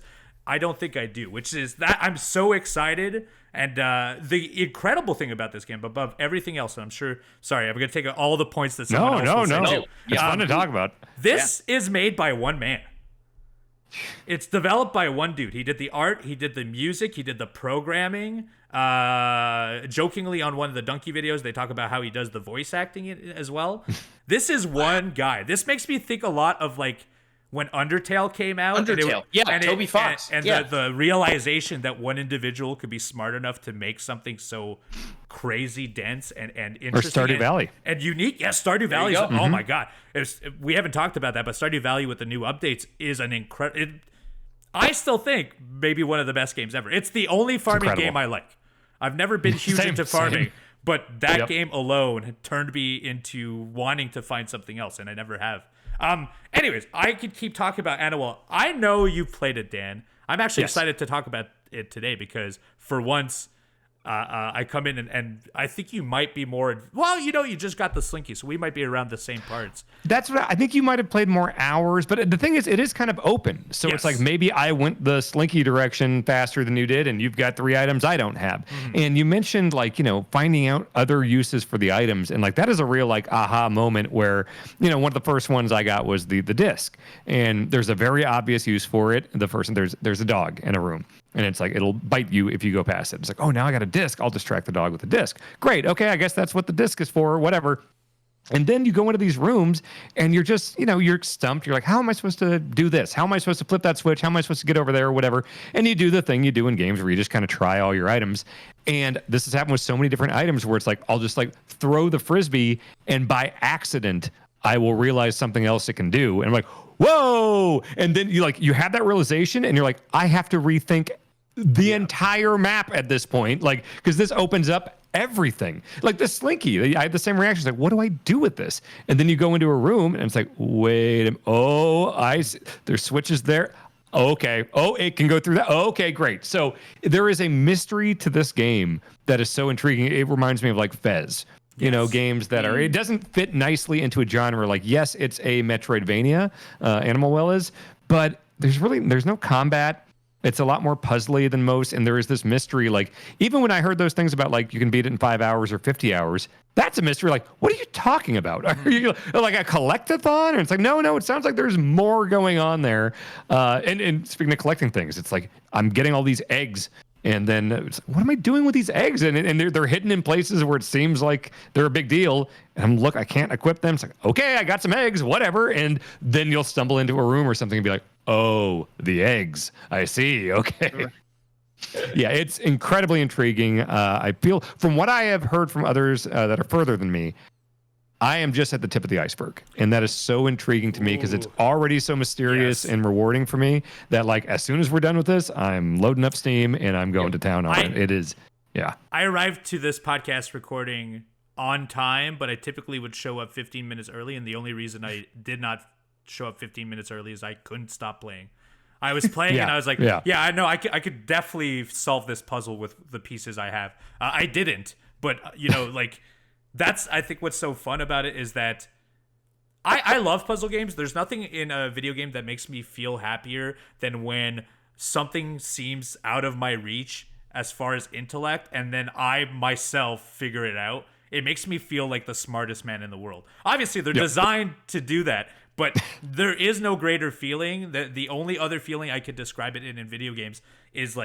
I don't think I do, which is that I'm so excited. And the incredible thing about this game, above everything else, and I'm sure, sorry, I'm going to take all the points that someone else will say too. It's fun to talk about. This is made by one man. It's developed by one dude. He did the art, he did the music, he did the programming. Jokingly on one of the Donkey videos, they talk about how he does the voice acting as well. This is one guy. This makes me think a lot of like when Undertale came out. Toby Fox. And the realization that one individual could be smart enough to make something so crazy dense and interesting. Or Stardew Valley. And unique. Yeah, Stardew Valley. Oh my God. We haven't talked about that, but Stardew Valley with the new updates is an incredible... I still think maybe one of the best games ever. It's the only farming game I like. I've never been huge into farming, but that game alone turned me into wanting to find something else, and I never have. Anyways, I could keep talking about Annual. I know you've played it, Dan. I'm actually excited to talk about it today because for once, I come in and I think you might be more. Well, you just got the Slinky, so we might be around the same parts. That's what I think. You might have played more hours, but the thing is, it is kind of open. So it's like maybe I went the Slinky direction faster than you did, and you've got 3 items I don't have. And you mentioned finding out other uses for the items, and like that is a real aha moment where one of the first ones I got was the disc, and there's a very obvious use for it. The first there's a dog in a room. And it's like, it'll bite you if you go past it. It's like, oh, now I got a disc. I'll distract the dog with the disc. Great. Okay, I guess that's what the disc is for or whatever. And then you go into these rooms and you're just, you're stumped. You're like, how am I supposed to do this? How am I supposed to flip that switch? How am I supposed to get over there or whatever? And you do the thing you do in games where you just kind of try all your items. And this has happened with so many different items where it's like, I'll just throw the Frisbee and by accident, I will realize something else it can do. And I'm like, whoa. And then you have that realization and you're like, I have to rethink the entire map at this point, because this opens up everything. Like the Slinky, I had the same reaction. It's like, what do I do with this? And then you go into a room and it's like, wait a minute. Oh, I see. There's switches there. Okay. Oh, it can go through that. Okay, great. So there is a mystery to this game that is so intriguing. It reminds me of Fez. Games that it doesn't fit nicely into a genre. Yes, it's a Metroidvania, Animal Well is, but there's no combat. It's a lot more puzzly than most, and there is this mystery. Even when I heard those things about you can beat it in 5 hours or 50 hours, that's a mystery. What are you talking about? Are you like a collectathon? And it's like, no, it sounds like there's more going on there. And speaking of collecting things, it's like I'm getting all these eggs. And then it's like, what am I doing with these eggs? And they're hidden in places where it seems like they're a big deal. And I can't equip them. It's like, okay, I got some eggs, whatever. And then you'll stumble into a room or something and be like, oh, the eggs. I see. Okay. Sure. Yeah, it's incredibly intriguing. I feel from what I have heard from others that are further than me, I am just at the tip of the iceberg. And that is so intriguing to me because it's already so mysterious and rewarding for me that as soon as we're done with this, I'm loading up Steam and I'm going to town on it. It is, I arrived to this podcast recording on time, but I typically would show up 15 minutes early. And the only reason I did not show up 15 minutes early is I couldn't stop playing. I was playing and I was like, I know I could definitely solve this puzzle with the pieces I have. I didn't, but that's, I think what's so fun about it is that I love puzzle games. There's nothing in a video game that makes me feel happier than when something seems out of my reach as far as intellect, and then I myself figure it out. It makes me feel like the smartest man in the world. Obviously, they're designed to do that, but there is no greater feeling. The only other feeling I could describe it in video games is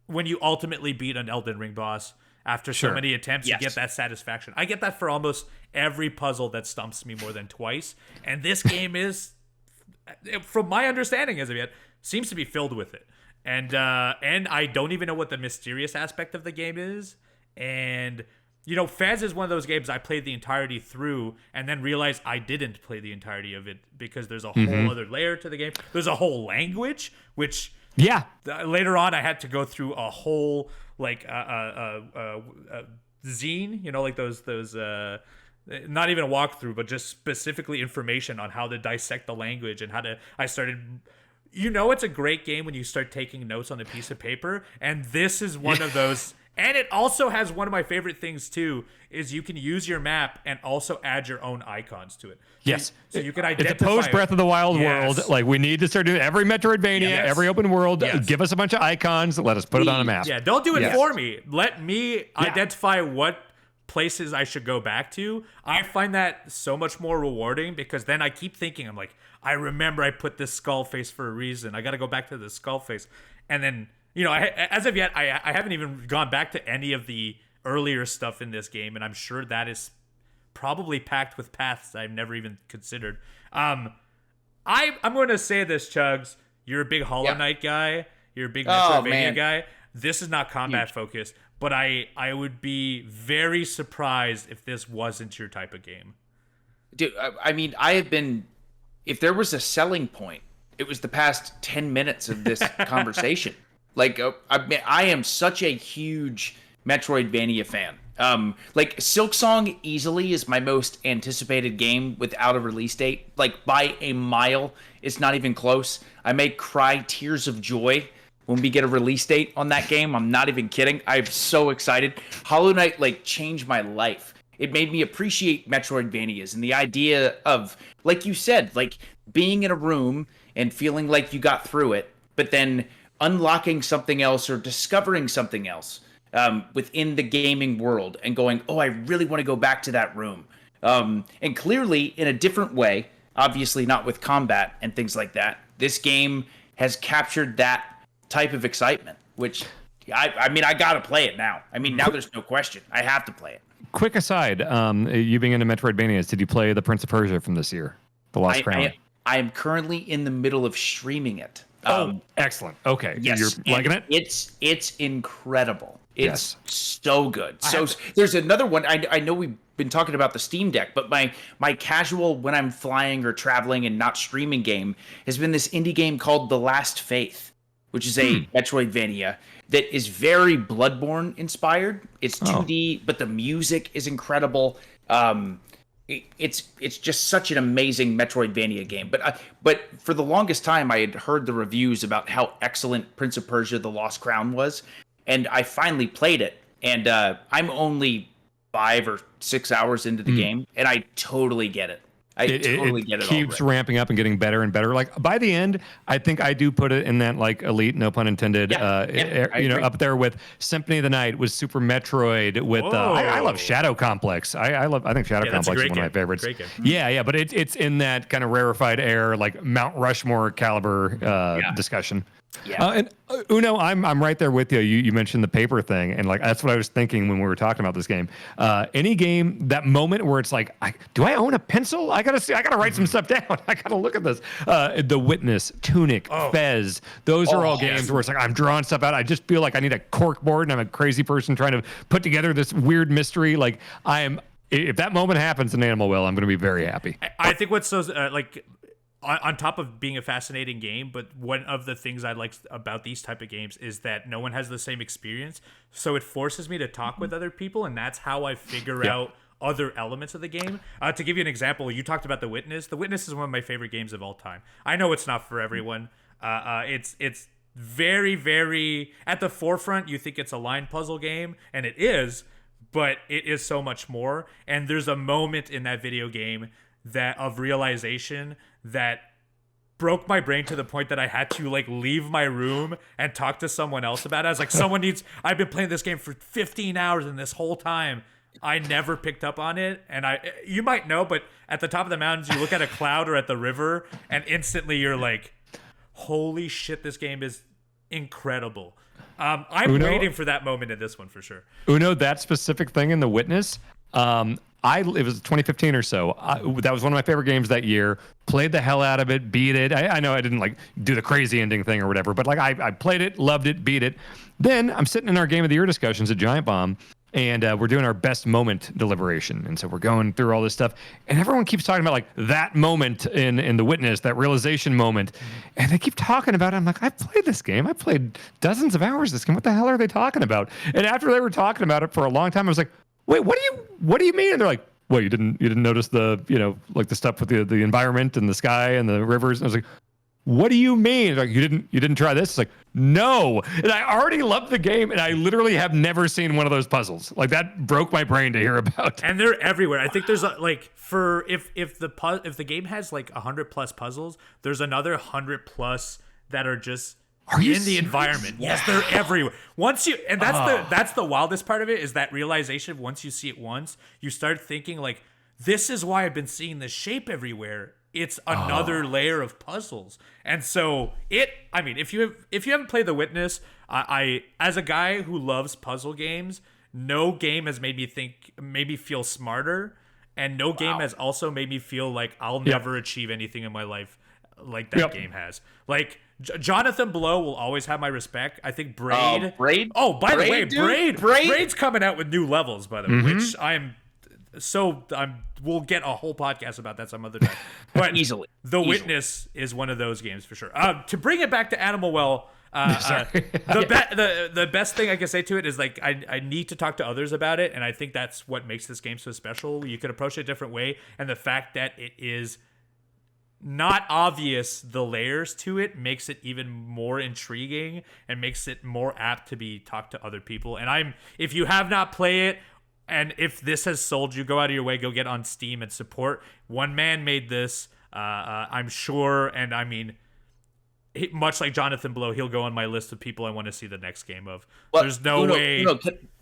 when you ultimately beat an Elden Ring boss after so many attempts, you get that satisfaction. I get that for almost every puzzle that stumps me more than twice. And this game is, from my understanding as of yet, seems to be filled with it. And I don't even know what the mysterious aspect of the game is. And, you know, Fez is one of those games I played the entirety through and then realized I didn't play the entirety of it because there's a whole other layer to the game. There's a whole language, which... Yeah. Later on, I had to go through a whole like zine, you know, like those not even a walkthrough, but just specifically information on how to dissect the language and how to. I started. You know, it's a great game when you start taking notes on a piece of paper, and this is one of those. And it also has one of my favorite things too, is you can use your map and also add your own icons to it. Yes. So you can identify. It's a post Breath of the Wild world. Like, we need to start doing every Metroidvania, every open world. Give us a bunch of icons. Let us put it on a map. Yeah, don't do it for me. Let me identify what places I should go back to. I find that so much more rewarding because then I keep thinking, I'm like, I remember I put this skull face for a reason. I got to go back to the skull face. And then, you know, as of yet, I haven't even gone back to any of the earlier stuff in this game, and I'm sure that is probably packed with paths I've never even considered. I'm going to say this, Chugs. You're a big Hollow Knight guy. You're a big Metroidvania guy. This is not combat focused, but I would be very surprised if this wasn't your type of game. Dude, I mean, I have been... If there was a selling point, it was the past 10 minutes of this conversation. Like, I am such a huge Metroidvania fan. Like, Silksong easily is my most anticipated game without a release date. Like, by a mile. It's not even close. I may cry tears of joy when we get a release date on that game. I'm not even kidding. I'm so excited. Hollow Knight, like, changed my life. It made me appreciate Metroidvanias and the idea of, like you said, like, being in a room and feeling like you got through it, but then unlocking something else or discovering something else within the gaming world and going, oh, I really want to go back to that room. And clearly, in a different way, obviously not with combat and things like that, this game has captured that type of excitement, which, I mean, I got to play it now. I mean, now there's no question. I have to play it. Quick aside, you being into Metroidvanias, did you play the Prince of Persia from this year, The Lost Crown? I am currently in the middle of streaming it. Excellent. Okay. Yes, You're liking it? It's incredible. It's so good. So there's another one. I know we've been talking about the Steam Deck, but my casual when I'm flying or traveling and not streaming game has been this indie game called The Last Faith, which is a Metroidvania that is very Bloodborne inspired. It's 2D, but the music is incredible. It's just such an amazing Metroidvania game. But for the longest time, I had heard the reviews about how excellent Prince of Persia: The Lost Crown was, and I finally played it. And I'm only 5 or 6 hours into the game, and I totally get it. It keeps ramping up and getting better and better. Like, by the end, I think I do put it in that, like, elite, no pun intended, up there with Symphony of the Night, with Super Metroid, with I love Shadow Complex. I think Shadow Complex is one of my favorites. Great game. Yeah, but it's in that kind of rarefied air, like Mount Rushmore caliber discussion. Yeah. And Uno, I'm right there with you. You mentioned the paper thing, and like that's what I was thinking when we were talking about this game. Any game, that moment where it's like, do I own a pencil? I gotta write some stuff down. I gotta look at this. The Witness, Tunic, Fez. Those are all games where it's like I'm drawing stuff out. I just feel like I need a cork board, and I'm a crazy person trying to put together this weird mystery. Like, if that moment happens in Animal Will, I'm going to be very happy. I think what's so on top of being a fascinating game, but one of the things I like about these type of games is that no one has the same experience. So it forces me to talk with other people, and that's how I figure out other elements of the game. To give you an example, you talked about The Witness. The Witness is one of my favorite games of all time. I know it's not for everyone. It's very, very at the forefront. You think it's a line puzzle game, and it is, but it is so much more. And there's a moment in that video game of realization that broke my brain to the point that I had to like leave my room and talk to someone else about it. I was like, I've been playing this game for 15 hours, and this whole time I never picked up on it. And you might know, but at the top of the mountains, you look at a cloud or at the river, and instantly you're like, holy shit, this game is incredible. I'm Uno? waiting for that moment in this one for sure. Uno, that specific thing in The Witness, it was 2015 or so. That was one of my favorite games that year. Played the hell out of it, beat it. I know I didn't like do the crazy ending thing or whatever, but like I played it, loved it, beat it. Then I'm sitting in our Game of the Year discussions at Giant Bomb, and we're doing our best moment deliberation. And so we're going through all this stuff, and everyone keeps talking about like that moment in The Witness, that realization moment. And they keep talking about it. I'm like, I played this game. I played dozens of hours this game. What the hell are they talking about? And after they were talking about it for a long time, I was like, wait, what do you mean? And they're like, well, you didn't notice the, like the stuff with the environment and the sky and the rivers. And I was like, what do you mean? Like, you didn't try this? It's like, no. And I already loved the game, and I literally have never seen one of those puzzles. Like, that broke my brain to hear about. And they're everywhere. I think there's if the game has like 100+ puzzles, there's another 100+ that are just in the environment. Yes, they're everywhere. That's the wildest part of it, is that realization. Once you see it once, you start thinking like, this is why I've been seeing this shape everywhere. It's another layer of puzzles. And so if you haven't played The Witness, I as a guy who loves puzzle games, no game has made me feel smarter, and no game has also made me feel like I'll never achieve anything in my life like that game has. Like, Jonathan Blow will always have my respect. I think Braid. Braid? Oh, by the way, dude? Braid's coming out with new levels, by the way, which we'll get a whole podcast about that some other time. But Easily. Witness is one of those games for sure. To bring it back to Animal Well, the best thing I can say to it is like I need to talk to others about it, and I think that's what makes this game so special. You can approach it a different way, and the fact that it is not obvious, the layers to it makes it even more intriguing and makes it more apt to be talked to other people. And if you have not played it, and if this has sold you, go out of your way, go get on Steam and support. One man made this, I'm sure, and I mean, much like Jonathan Blow, he'll go on my list of people I want to see the next game of. Well, there's no way.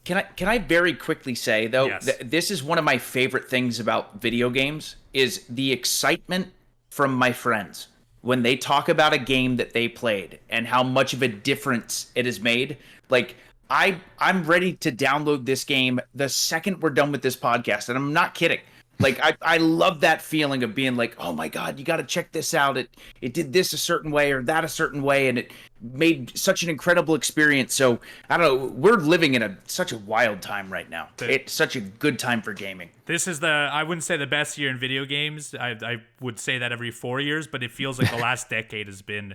Can I very quickly say though, yes. This is one of my favorite things about video games, is the excitement from my friends when they talk about a game that they played and how much of a difference it has made. Like, I'm ready to download this game the second we're done with this podcast, and I'm not kidding. Like, I love that feeling of being like, oh my God, you got to check this out. It did this a certain way or that a certain way, and it made such an incredible experience. So I don't know, we're living in such a wild time right now. It's such a good time for gaming. This is I wouldn't say the best year in video games. I would say that every 4 years, but it feels like the last decade has been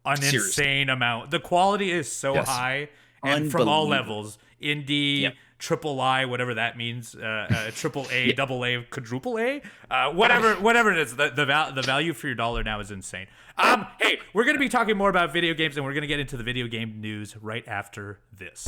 an insane amount. The quality is so high. And from all levels, indie, triple I, whatever that means, triple A, double A, quadruple A, whatever it is, the value for your dollar now is insane. Hey, we're going to be talking more about video games, and we're going to get into the video game news right after this.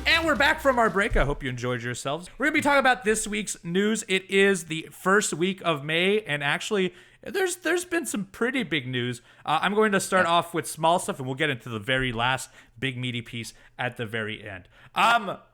And we're back from our break. I hope you enjoyed yourselves. We're going to be talking about this week's news. It is the first week of May, and actually, there's been some pretty big news. I'm going to start off with small stuff, and we'll get into the very last big meaty piece at the very end.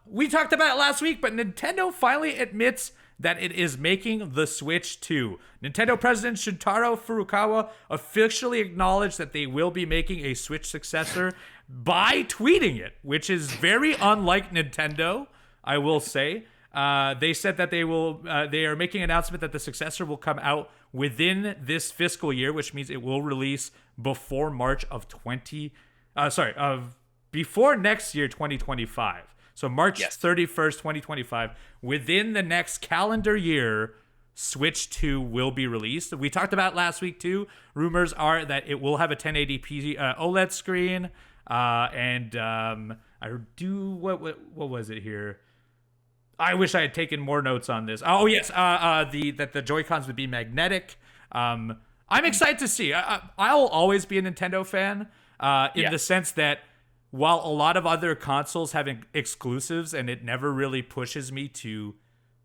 We talked about it last week, but Nintendo finally admits that it is making the Switch 2. Nintendo President Shintaro Furukawa officially acknowledged that they will be making a Switch successor by tweeting it, which is very unlike Nintendo, I will say. They said that they are making an announcement that the successor will come out within this fiscal year, which means it will release before before next year, 2025. So March 31st, 2025, within the next calendar year, Switch 2 will be released. We talked about last week too. Rumors are that it will have a 1080p OLED screen, what was it here? I wish I had taken more notes on this. Oh yes, that the Joy-Cons would be magnetic. I'm excited to see. I'll always be a Nintendo fan in the sense that while a lot of other consoles have exclusives and it never really pushes me to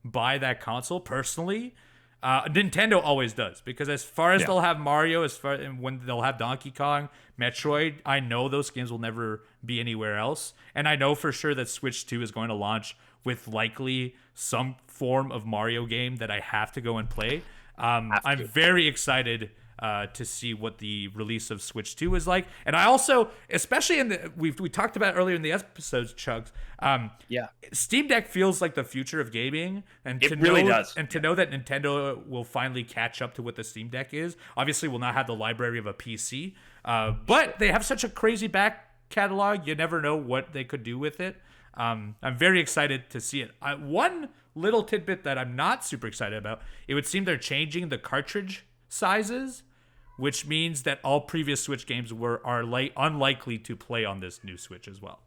buy that console personally, Nintendo always does, because as far as they'll have Mario, when they'll have Donkey Kong, Metroid, I know those games will never be anywhere else, and I know for sure that Switch 2 is going to launch with likely some form of Mario game that I have to go and play. I'm very excited to see what the release of Switch 2 is like. And I also, especially we talked about earlier in the episodes, Chugs. Steam Deck feels like the future of gaming, and it really does. And to know that Nintendo will finally catch up to what the Steam Deck is. Obviously, will not have the library of a PC, but they have such a crazy back catalog. You never know what they could do with it. I'm very excited to see it. One little tidbit that I'm not super excited about, it would seem they're changing the cartridge sizes, which means that all previous Switch games are unlikely to play on this new Switch as well.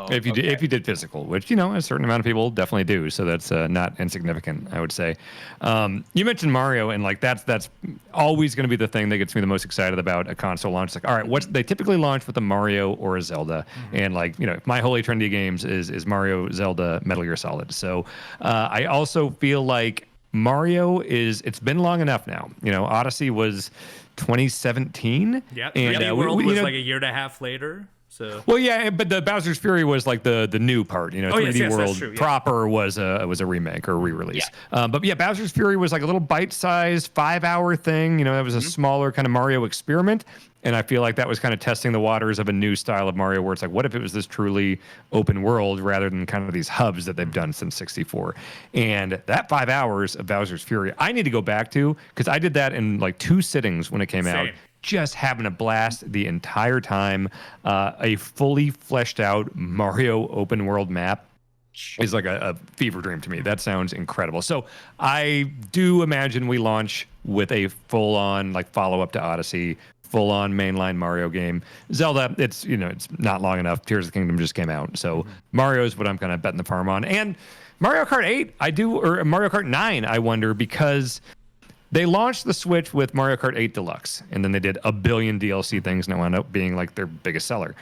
If you did physical, which a certain amount of people definitely do, so that's not insignificant, I would say. You mentioned Mario, and like that's always going to be the thing that gets me the most excited about a console launch. Like, all right, they typically launch with a Mario or a Zelda, and like my holy trinity games is Mario, Zelda, Metal Gear Solid. So I also feel like Mario it's been long enough now. Odyssey was 2017. Yeah, and 3D World was like a year and a half later. So. Well, yeah, but the Bowser's Fury was like the new part. 3D World proper was a remake or a re-release. Yeah. But yeah, Bowser's Fury was like a little bite-sized 5-hour thing. That was a smaller kind of Mario experiment. And I feel like that was kind of testing the waters of a new style of Mario where it's like, what if it was this truly open world rather than kind of these hubs that they've done since 64? And that 5 hours of Bowser's Fury, I need to go back to, because I did that in like 2 sittings when it came out. Just having a blast the entire time. A fully fleshed out Mario open world map is like a fever dream to me. That sounds incredible. So I do imagine we launch with a full on like follow up to Odyssey, full on mainline Mario game. Zelda, it's not long enough. Tears of the Kingdom just came out. So Mario is what I'm kind of betting the farm on. And Mario Kart 8, or Mario Kart 9, I wonder, because they launched the Switch with Mario Kart 8 Deluxe, and then they did a billion DLC things, and it wound up being like their biggest seller.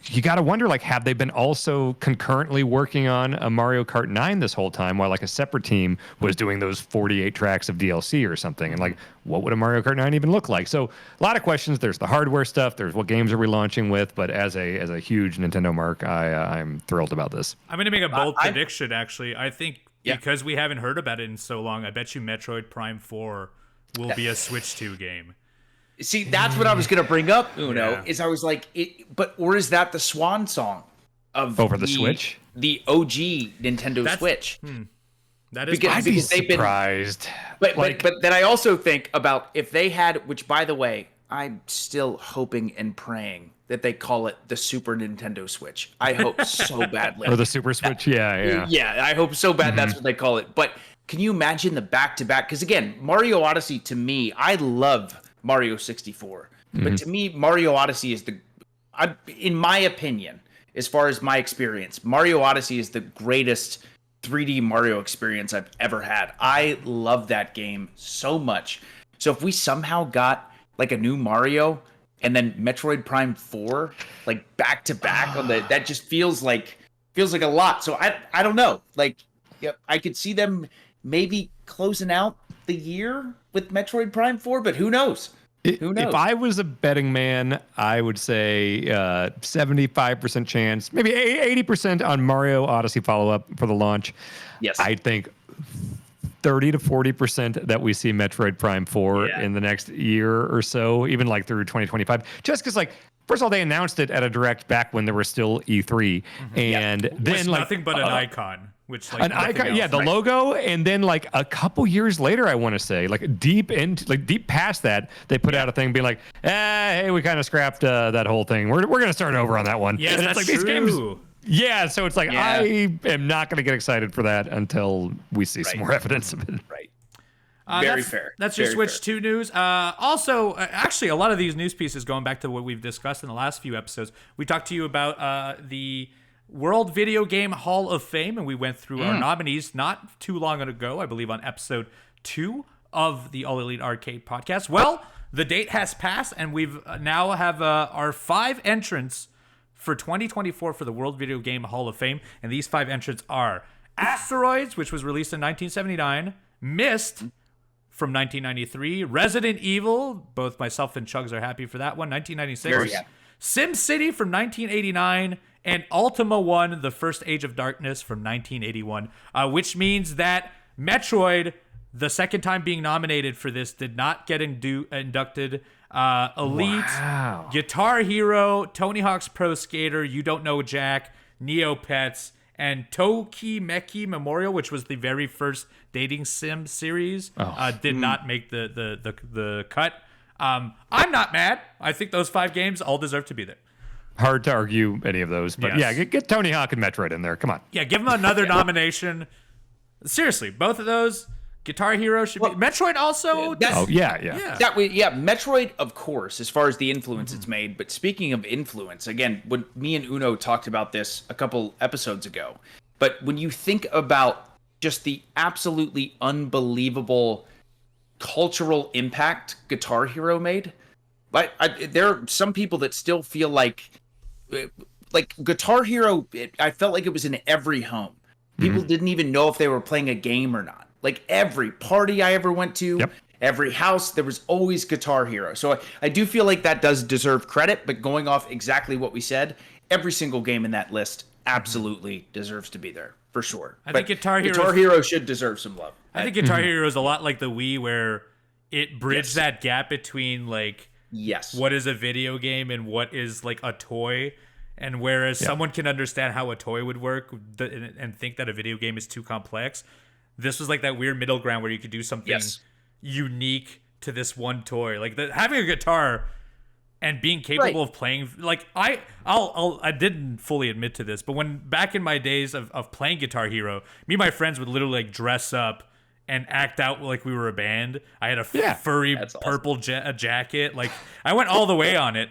You got to wonder, like, have they been also concurrently working on a Mario Kart 9 this whole time while like a separate team was doing those 48 tracks of DLC or something? And like, what would a Mario Kart 9 even look like? So a lot of questions. There's the hardware stuff. There's what games are we launching with? But as a huge Nintendo mark, I'm thrilled about this. I'm going to make a bold prediction, actually. I think because we haven't heard about it in so long, I bet you Metroid Prime 4 will be a Switch 2 game. See, that's what I was going to bring up, Uno, is I was like, or is that the swan song of over the Switch? The OG Nintendo Switch. That is I'd be surprised. But then I also think about if they had, which by the way, I'm still hoping and praying that they call it the Super Nintendo Switch. I hope so badly. Or the Super Switch, yeah. Yeah, I hope so bad that's what they call it. But can you imagine the back-to-back? Because again, Mario Odyssey, to me, I love Mario 64. But to me, Mario Odyssey is in my opinion, as far as my experience, Mario Odyssey is the greatest 3D Mario experience I've ever had. I love that game so much. So if we somehow got like a new Mario and then Metroid Prime 4, like back to back on that just feels like a lot. So I don't know. Like, I could see them maybe closing out the year with Metroid Prime 4, but who knows? Who knows? If I was a betting man, I would say 75% chance, maybe 80% on Mario Odyssey follow-up for the launch. Yes. I think 30 to 40% that we see Metroid Prime 4 in the next year or so, even like through 2025. Just because, like, first of all, they announced it at a direct back when there was still E3, and then like nothing but an icon. Which like an icon, the logo, and then like a couple years later, I want to say, like deep past that, they put out a thing being like, hey, we kind of scrapped that whole thing. We're gonna start over on that one. Yeah, that's like true. These games, yeah, so it's like I am not gonna get excited for that until we see some more evidence of it. Right. Very fair. That's your Switch 2 news. Also, actually, a lot of these news pieces going back to what we've discussed in the last few episodes. We talked to you about the World Video Game Hall of Fame, and we went through our nominees not too long ago, I believe on episode 2 of the All Elite Arcade podcast. Well, the date has passed, and we've now have our 5 entrants for 2024 for the World Video Game Hall of Fame, and these 5 entrants are Asteroids, which was released in 1979, Myst from 1993, Resident Evil, both myself and Chugs are happy for that one, 1996, SimCity from 1989, and Ultima 1, The First Age of Darkness from 1981, which means that Metroid, the second time being nominated for this, did not get inducted. Elite, Wow. Guitar Hero, Tony Hawk's Pro Skater, You Don't Know Jack, Neopets, and Tokimeki Memorial, which was the very first dating sim series, did not make the cut. I'm not mad. I think those 5 games all deserve to be there. Hard to argue any of those, but Yes. get Tony Hawk and Metroid in there. Come on. Yeah, give them another nomination. Seriously, both of those. Guitar Hero should be. Metroid also. Yeah. Metroid, of course, as far as the influence it's made. But speaking of influence, again, when me and Uno talked about this a couple episodes ago, but when you think about just the absolutely unbelievable cultural impact Guitar Hero made, there are some people that still feel like Guitar Hero, I felt like it was in every home. People didn't even know if they were playing a game or not. Like every party I ever went to, every house, there was always Guitar Hero. So I do feel like that does deserve credit, but going off exactly what we said, every single game in that list absolutely deserves to be there, for sure. I think Guitar Hero should deserve some love. I think Guitar Hero is a lot like the Wii, where it bridged that gap between like what is a video game and what is like a toy. And whereas someone can understand how a toy would work and think that a video game is too complex, this was like that weird middle ground where you could do something unique to this one toy. Like having a guitar and being capable of playing, like I didn't fully admit to this, but when back in my days of playing Guitar Hero, me and my friends would literally like dress up and act out like we were a band. I had a furry purple jacket. Like I went all the way on it.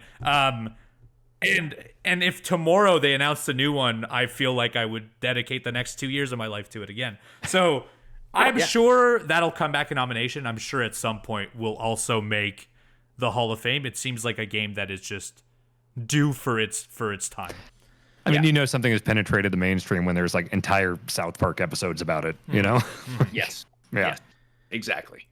And if tomorrow they announced a new one, I feel like I would dedicate the next 2 years of my life to it again. So I'm sure that'll come back in nomination. I'm sure at some point we'll also make the Hall of Fame. It seems like a game that is just due for its time. I mean, something has penetrated the mainstream when there's like entire South Park episodes about it, you know? Yes. Exactly.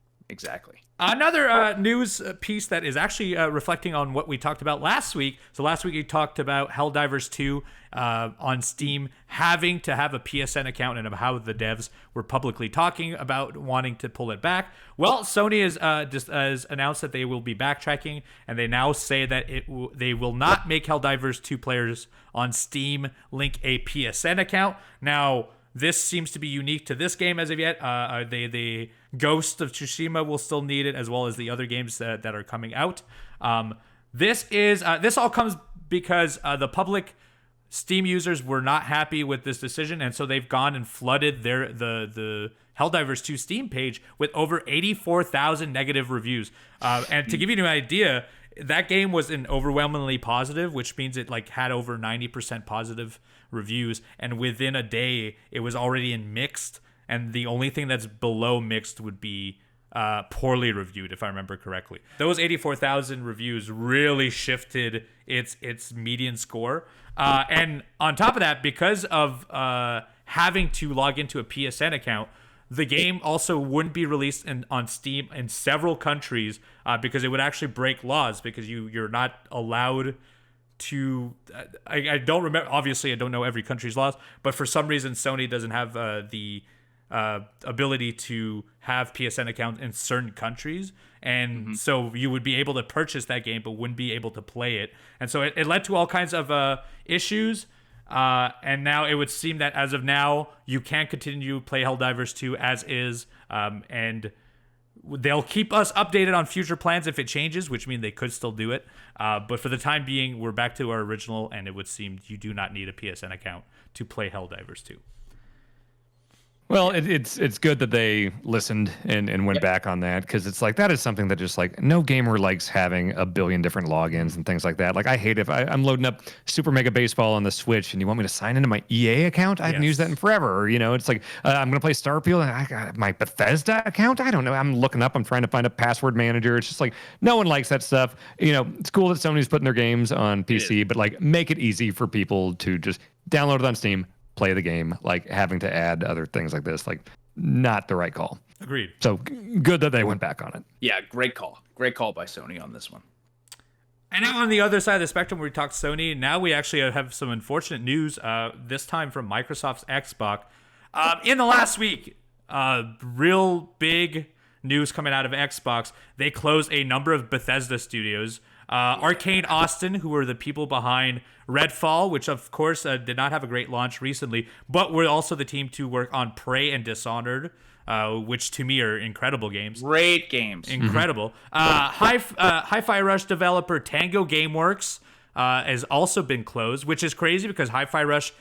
Another news piece that is actually reflecting on what we talked about last week. So last week we talked about Helldivers 2 on Steam having to have a PSN account and of how the devs were publicly talking about wanting to pull it back. Well, Sony has announced that they will be backtracking, and they now say that they will not make Helldivers 2 players on Steam link a PSN account. Now, this seems to be unique to this game as of yet. The Ghost of Tsushima will still need it, as well as the other games that are coming out. This all comes because the public Steam users were not happy with this decision, and so they've gone and flooded the Helldivers 2 Steam page with over 84,000 negative reviews. And to give you an idea, that game was an overwhelmingly positive, which means it like had over 90% positive reviews, and within a day it was already in mixed, and the only thing that's below mixed would be poorly reviewed, if I remember correctly. Those 84,000 reviews really shifted its median score, and on top of that, because of having to log into a PSN account, the game also wouldn't be released on Steam in several countries because it would actually break laws, because you're not allowed to. I don't remember. Obviously, I don't know every country's laws, but for some reason, Sony doesn't have the ability to have PSN accounts in certain countries, and so you would be able to purchase that game but wouldn't be able to play it, and so it led to all kinds of issues. And now it would seem that as of now, you can't continue to play Helldivers 2 as is, and they'll keep us updated on future plans if it changes, which means they could still do it. But for the time being, we're back to our original, and it would seem you do not need a PSN account to play Helldivers 2. Well, it's good that they listened and went back on that, because it's like that is something that just like no gamer likes having a billion different logins and things like that. Like I hate if I'm loading up Super Mega Baseball on the Switch and you want me to sign into my EA account. I haven't used that in forever. Or, it's like I'm going to play Starfield and I got my Bethesda account. I don't know. I'm looking up. I'm trying to find a password manager. It's just like no one likes that stuff. It's cool that Sony's putting their games on PC, but like make it easy for people to just download it on Steam, play the game. Like having to add other things like this, like not the right call. Agreed. So good that they went back on it. Yeah, great call by Sony on this one. And now on the other side of the spectrum, where we talked Sony, now we actually have some unfortunate news, this time from Microsoft's Xbox. In the last week, real big news coming out of Xbox. They closed a number of Bethesda studios. Arkane Austin, who were the people behind Redfall, which of course did not have a great launch recently, but were also the team to work on Prey and Dishonored, which to me are incredible games. Great games. Incredible. Hi-Fi Rush developer Tango Gameworks has also been closed, which is crazy because Hi-Fi Rush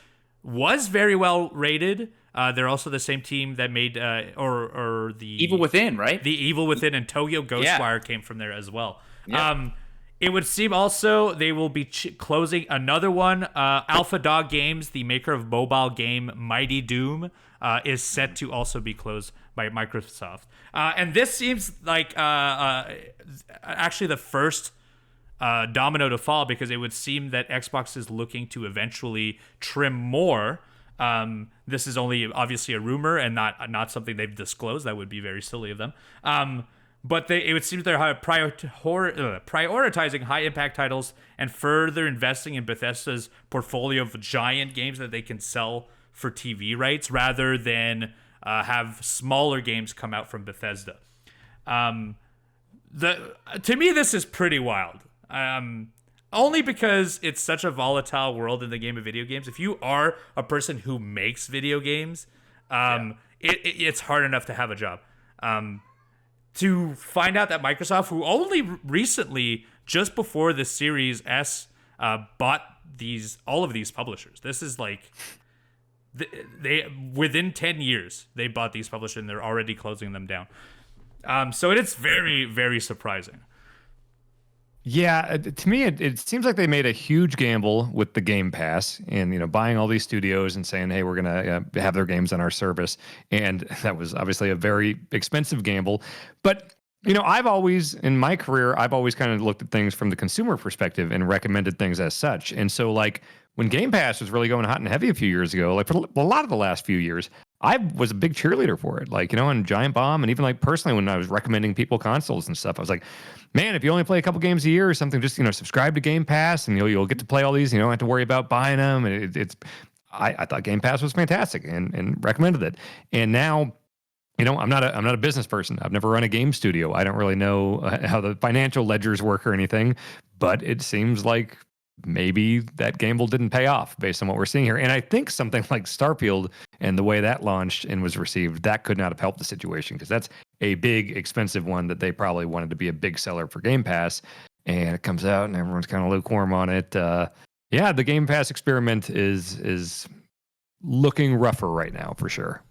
was very well rated. They're also the same team that made or the Evil Within, right? The Evil Within and Tokyo Ghostwire came from there as well. Yeah. It would seem also they will be closing another one. Alpha Dog Games, the maker of mobile game Mighty Doom, is set to also be closed by Microsoft. And this seems like actually the first domino to fall, because it would seem that Xbox is looking to eventually trim more. This is only obviously a rumor and not something they've disclosed. That would be very silly of them. But it would seem they're prioritizing high-impact titles and further investing in Bethesda's portfolio of giant games that they can sell for TV rights, rather than have smaller games come out from Bethesda. To me, this is pretty wild. Only because it's such a volatile world in the game of video games. If you are a person who makes video games, it's hard enough to have a job. To find out that Microsoft, who only recently, just before the Series S, bought all of these publishers. This is like they within 10 years they bought these publishers and they're already closing them down. So it's very, very surprising. Yeah, to me, it seems like they made a huge gamble with the Game Pass and, buying all these studios and saying, hey, we're going to have their games on our service. And that was obviously a very expensive gamble. But, I've always, in my career, I've always kind of looked at things from the consumer perspective and recommended things as such. And so, like, when Game Pass was really going hot and heavy a few years ago, like for a lot of the last few years, I was a big cheerleader for it. Like, on Giant Bomb, and even like personally when I was recommending people consoles and stuff, I was like, man, if you only play a couple games a year or something, just, subscribe to Game Pass and you'll get to play all these. You don't have to worry about buying them. And I thought Game Pass was fantastic and recommended it. And now, I'm not a business person. I've never run a game studio. I don't really know how the financial ledgers work or anything, but it seems like maybe that gamble didn't pay off based on what we're seeing here. And I think something like Starfield and the way that launched and was received, that could not have helped the situation, because that's a big, expensive one that they probably wanted to be a big seller for Game Pass. And it comes out and everyone's kind of lukewarm on it. The Game Pass experiment is looking rougher right now for sure.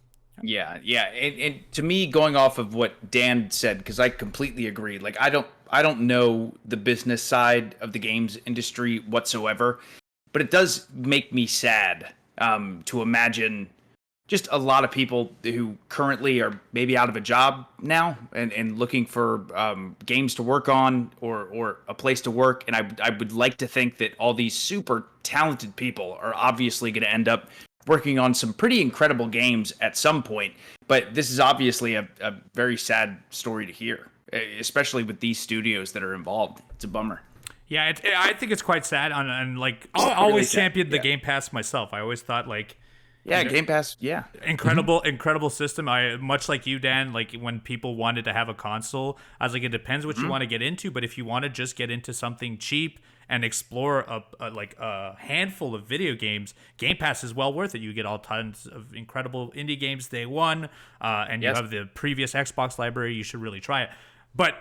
Yeah. And to me, going off of what Dan said, because I completely agree. Like, I don't know the business side of the games industry whatsoever, but it does make me sad to imagine just a lot of people who currently are maybe out of a job now and looking for games to work on or a place to work. And I would like to think that all these super talented people are obviously going to end up working on some pretty incredible games at some point. But this is obviously a very sad story to hear, especially with these studios that are involved. It's a bummer. Yeah, I think it's quite sad. And like, I always really championed the Game Pass myself. I always thought, like, Game Pass, incredible system. I much like you, Dan. Like, when people wanted to have a console, I was like, it depends what you want to get into. But if you want to just get into something cheap and explore a handful of video games, Game Pass is well worth it. You get all tons of incredible indie games day one, and you have the previous Xbox library. You should really try it. But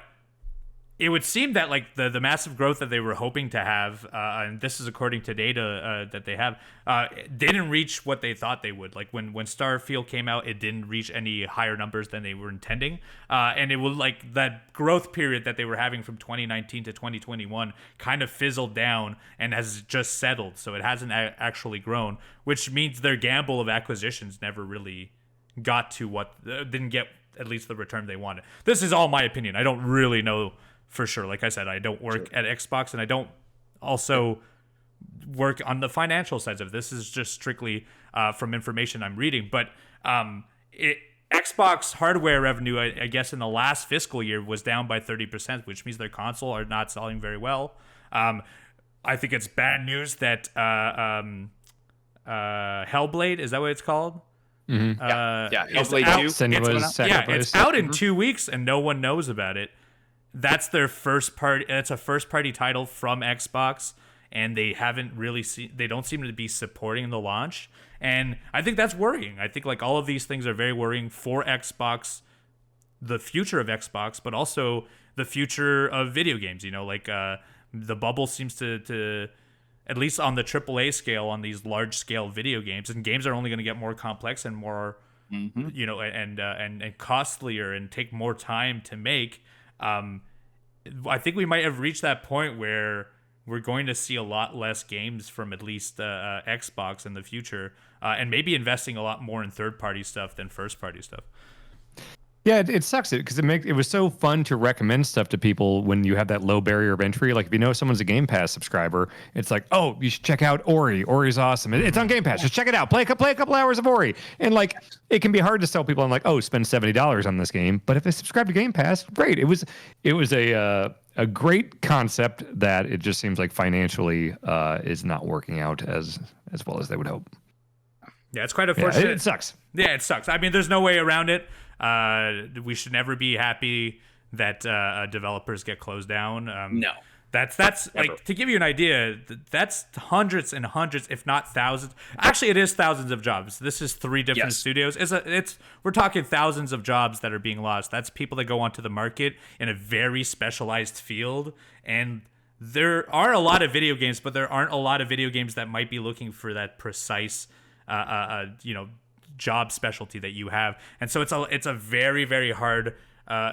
it would seem that like the massive growth that they were hoping to have, and this is according to data that they have, didn't reach what they thought they would. Like when Starfield came out, it didn't reach any higher numbers than they were intending, and it was like that growth period that they were having from 2019 to 2021 kind of fizzled down and has just settled. So it hasn't actually grown, which means their gamble of acquisitions never really got to didn't get at least the return they wanted. This is all my opinion. I don't really know for sure. Like I said, I don't work at Xbox, and I don't also work on the financial sides of it. This is just strictly from information I'm reading. But Xbox hardware revenue, I guess, in the last fiscal year was down by 30%, which means their console are not selling very well. I think it's bad news that Hellblade, is that what it's called? Hellblade 2. Senua's Sacrifice. It's out in 2 weeks and no one knows about it. That's their first party. It's a first party title from Xbox, and they haven't really they don't seem to be supporting the launch. And I think that's worrying. I think like all of these things are very worrying for Xbox, the future of Xbox, but also the future of video games. You know, like the bubble seems to at least on the AAA scale, on these large scale video games, and games are only going to get more complex and more, you know, and costlier and take more time to make. I think we might have reached that point where we're going to see a lot less games from at least Xbox in the future, and maybe investing a lot more in third-party stuff than first-party stuff. Yeah, it sucks because it was so fun to recommend stuff to people when you have that low barrier of entry. Like if you know someone's a Game Pass subscriber, it's like, oh, you should check out Ori. Ori's awesome. It's on Game Pass. Just check it out. Play a couple hours of Ori. And like it can be hard to tell people. I'm like, oh, spend $70 on this game. But if they subscribe to Game Pass, great. It was a great concept that it just seems like financially is not working out as well as they would hope. Yeah, it's quite unfortunate. Yeah, it sucks. Yeah, it sucks. I mean, there's no way around it. We should never be happy that developers get closed down. No. That's like, to give you an idea, that's hundreds and hundreds, if not thousands. Actually, it is thousands of jobs. This is 3 different studios. We're talking thousands of jobs that are being lost. That's people that go onto the market in a very specialized field. And there are a lot of video games, but there aren't a lot of video games that might be looking for that precise, job specialty that you have. And so it's a very, very hard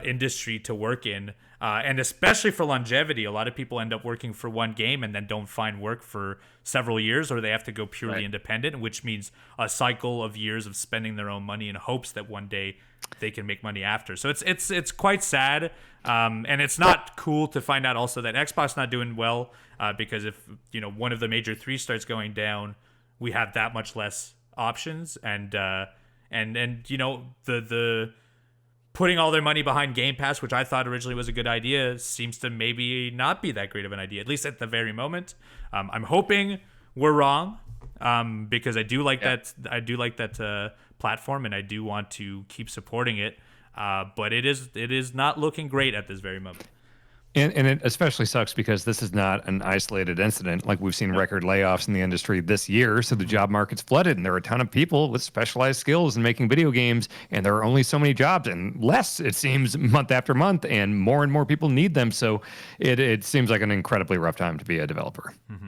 industry to work in, and especially for longevity. A lot of people end up working for one game and then don't find work for several years, or they have to go purely independent, which means a cycle of years of spending their own money in hopes that one day they can make money after. So it's quite sad, and it's not cool to find out also that Xbox not doing well, because if one of the major 3 starts going down, we have that much less options, and the putting all their money behind Game Pass, which I thought originally was a good idea, seems to maybe not be that great of an idea, at least at the very moment. I'm hoping we're wrong, because I do like that. I do like that platform, and I do want to keep supporting it. But it is not looking great at this very moment. And it especially sucks because this is not an isolated incident. Like we've seen record layoffs in the industry this year. So the job market's flooded and there are a ton of people with specialized skills in making video games. And there are only so many jobs and less, it seems, month after month. And more people need them. So it seems like an incredibly rough time to be a developer. Mm-hmm.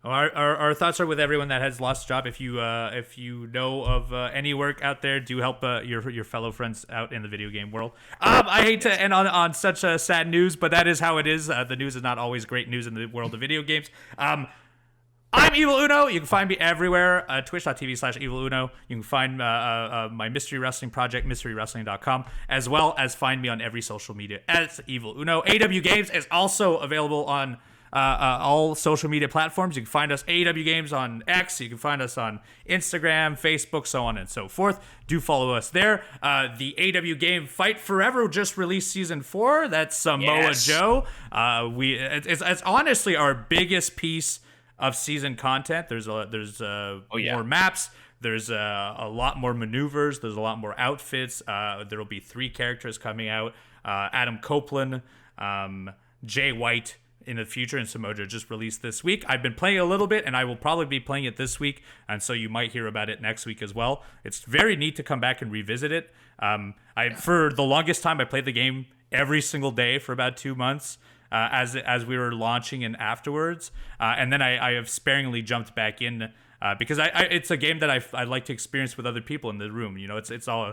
Our thoughts are with everyone that has lost a job. If you know of any work out there, do help your fellow friends out in the video game world. I hate to end on such sad news, but that is how it is. The news is not always great news in the world of video games. I'm Evil Uno. You can find me everywhere. Twitch.tv/EvilUno. You can find my mystery wrestling project, mysterywrestling.com, as well as find me on every social media as Evil Uno. AW Games is also available on all social media platforms. You can find us AEW Games on X. You can find us on Instagram, Facebook, so on and so forth. Do follow us there. The AEW game Fight Forever just released season 4. That's Samoa Joe. It's honestly our biggest piece of season content. There's more maps. There's a lot more maneuvers. There's a lot more outfits. There will be 3 characters coming out. Adam Copeland, Jay White, in the future, and Samoa Joe just released this week. I've been playing a little bit, and I will probably be playing it this week, and so you might hear about it next week as well. It's very neat to come back and revisit it. For the longest time, I played the game every single day for about 2 months as we were launching and afterwards, and then I have sparingly jumped back in because it's a game that I like to experience with other people in the room. It's all,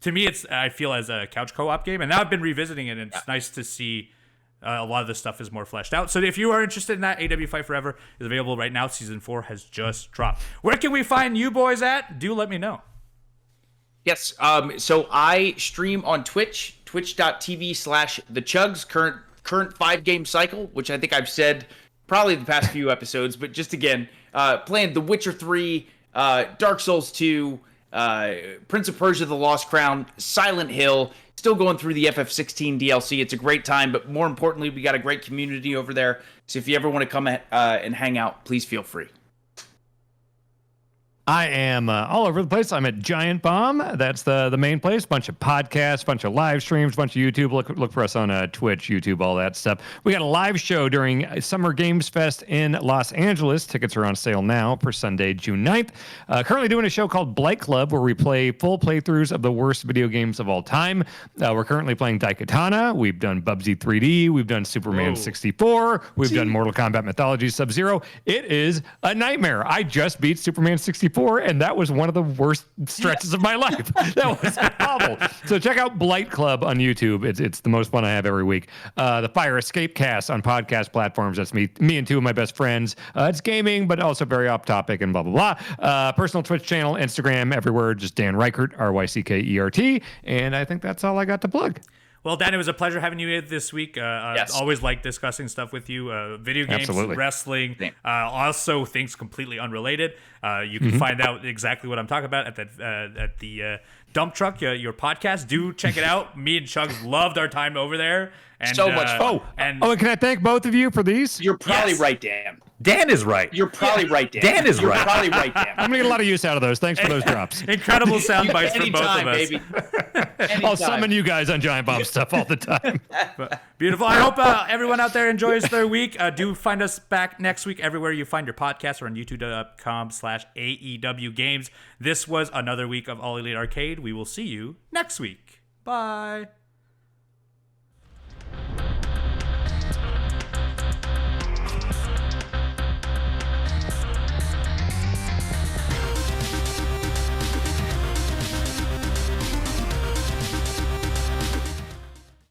to me, I feel as a couch co-op game, and now I've been revisiting it, and it's nice to see a lot of the stuff is more fleshed out. So if you are interested in that, AW Fight Forever is available right now. Season 4 has just dropped. Where can we find you boys at? Do let me know. Yes. So I stream on Twitch, twitch.tv/the Chugs, current 5-game cycle, which I think I've said probably the past few episodes, but just again, playing The Witcher 3, Dark Souls 2, Prince of Persia: The Lost Crown, Silent Hill, still going through the FF16 DLC. It's a great time, but more importantly, we got a great community over there. So if you ever want to come and hang out, please feel free. I am all over the place. I'm at Giant Bomb. That's the main place. Bunch of podcasts, bunch of live streams, bunch of YouTube. Look for us on Twitch, YouTube, all that stuff. We got a live show during Summer Games Fest in Los Angeles. Tickets are on sale now for Sunday, June 9th. Currently doing a show called Blight Club where we play full playthroughs of the worst video games of all time. We're currently playing Daikatana. We've done Bubsy 3D. We've done Superman 64. We've done Mortal Kombat Mythology Sub-Zero. It is a nightmare. I just beat Superman 64. And that was one of the worst stretches of my life. That was awful. So check out Blight Club on YouTube. It's the most fun I have every week. The Fire Escape Cast on podcast platforms. That's me and two of my best friends. It's gaming, but also very off topic and blah, blah, blah. Personal Twitch channel, Instagram, everywhere. Just Dan Ryckert, Ryckert. And I think that's all I got to plug. Well, Dan, it was a pleasure having you in this week. Yes. Always like discussing stuff with you. Video games, Absolutely. wrestling, also things completely unrelated. You can find out exactly what I'm talking about at the Dump Truck, your podcast. Do check it out. Me and Chugs loved our time over there. And, So much fun. And can I thank both of you for these? You're probably right, Dan. Dan is right. You're probably right, Dan. Dan is You're right. probably right, Dan. I'm going to get a lot of use out of those. Thanks for those drops. incredible sound bites from both of Anytime, us. baby. I'll summon you guys on Giant Bomb stuff all the time. Beautiful. I hope everyone out there enjoys their week. Do find us back next week everywhere you find your podcast or on youtube.com/AEW Games. This was another week of All Elite Arcade. We will see you next week. Bye.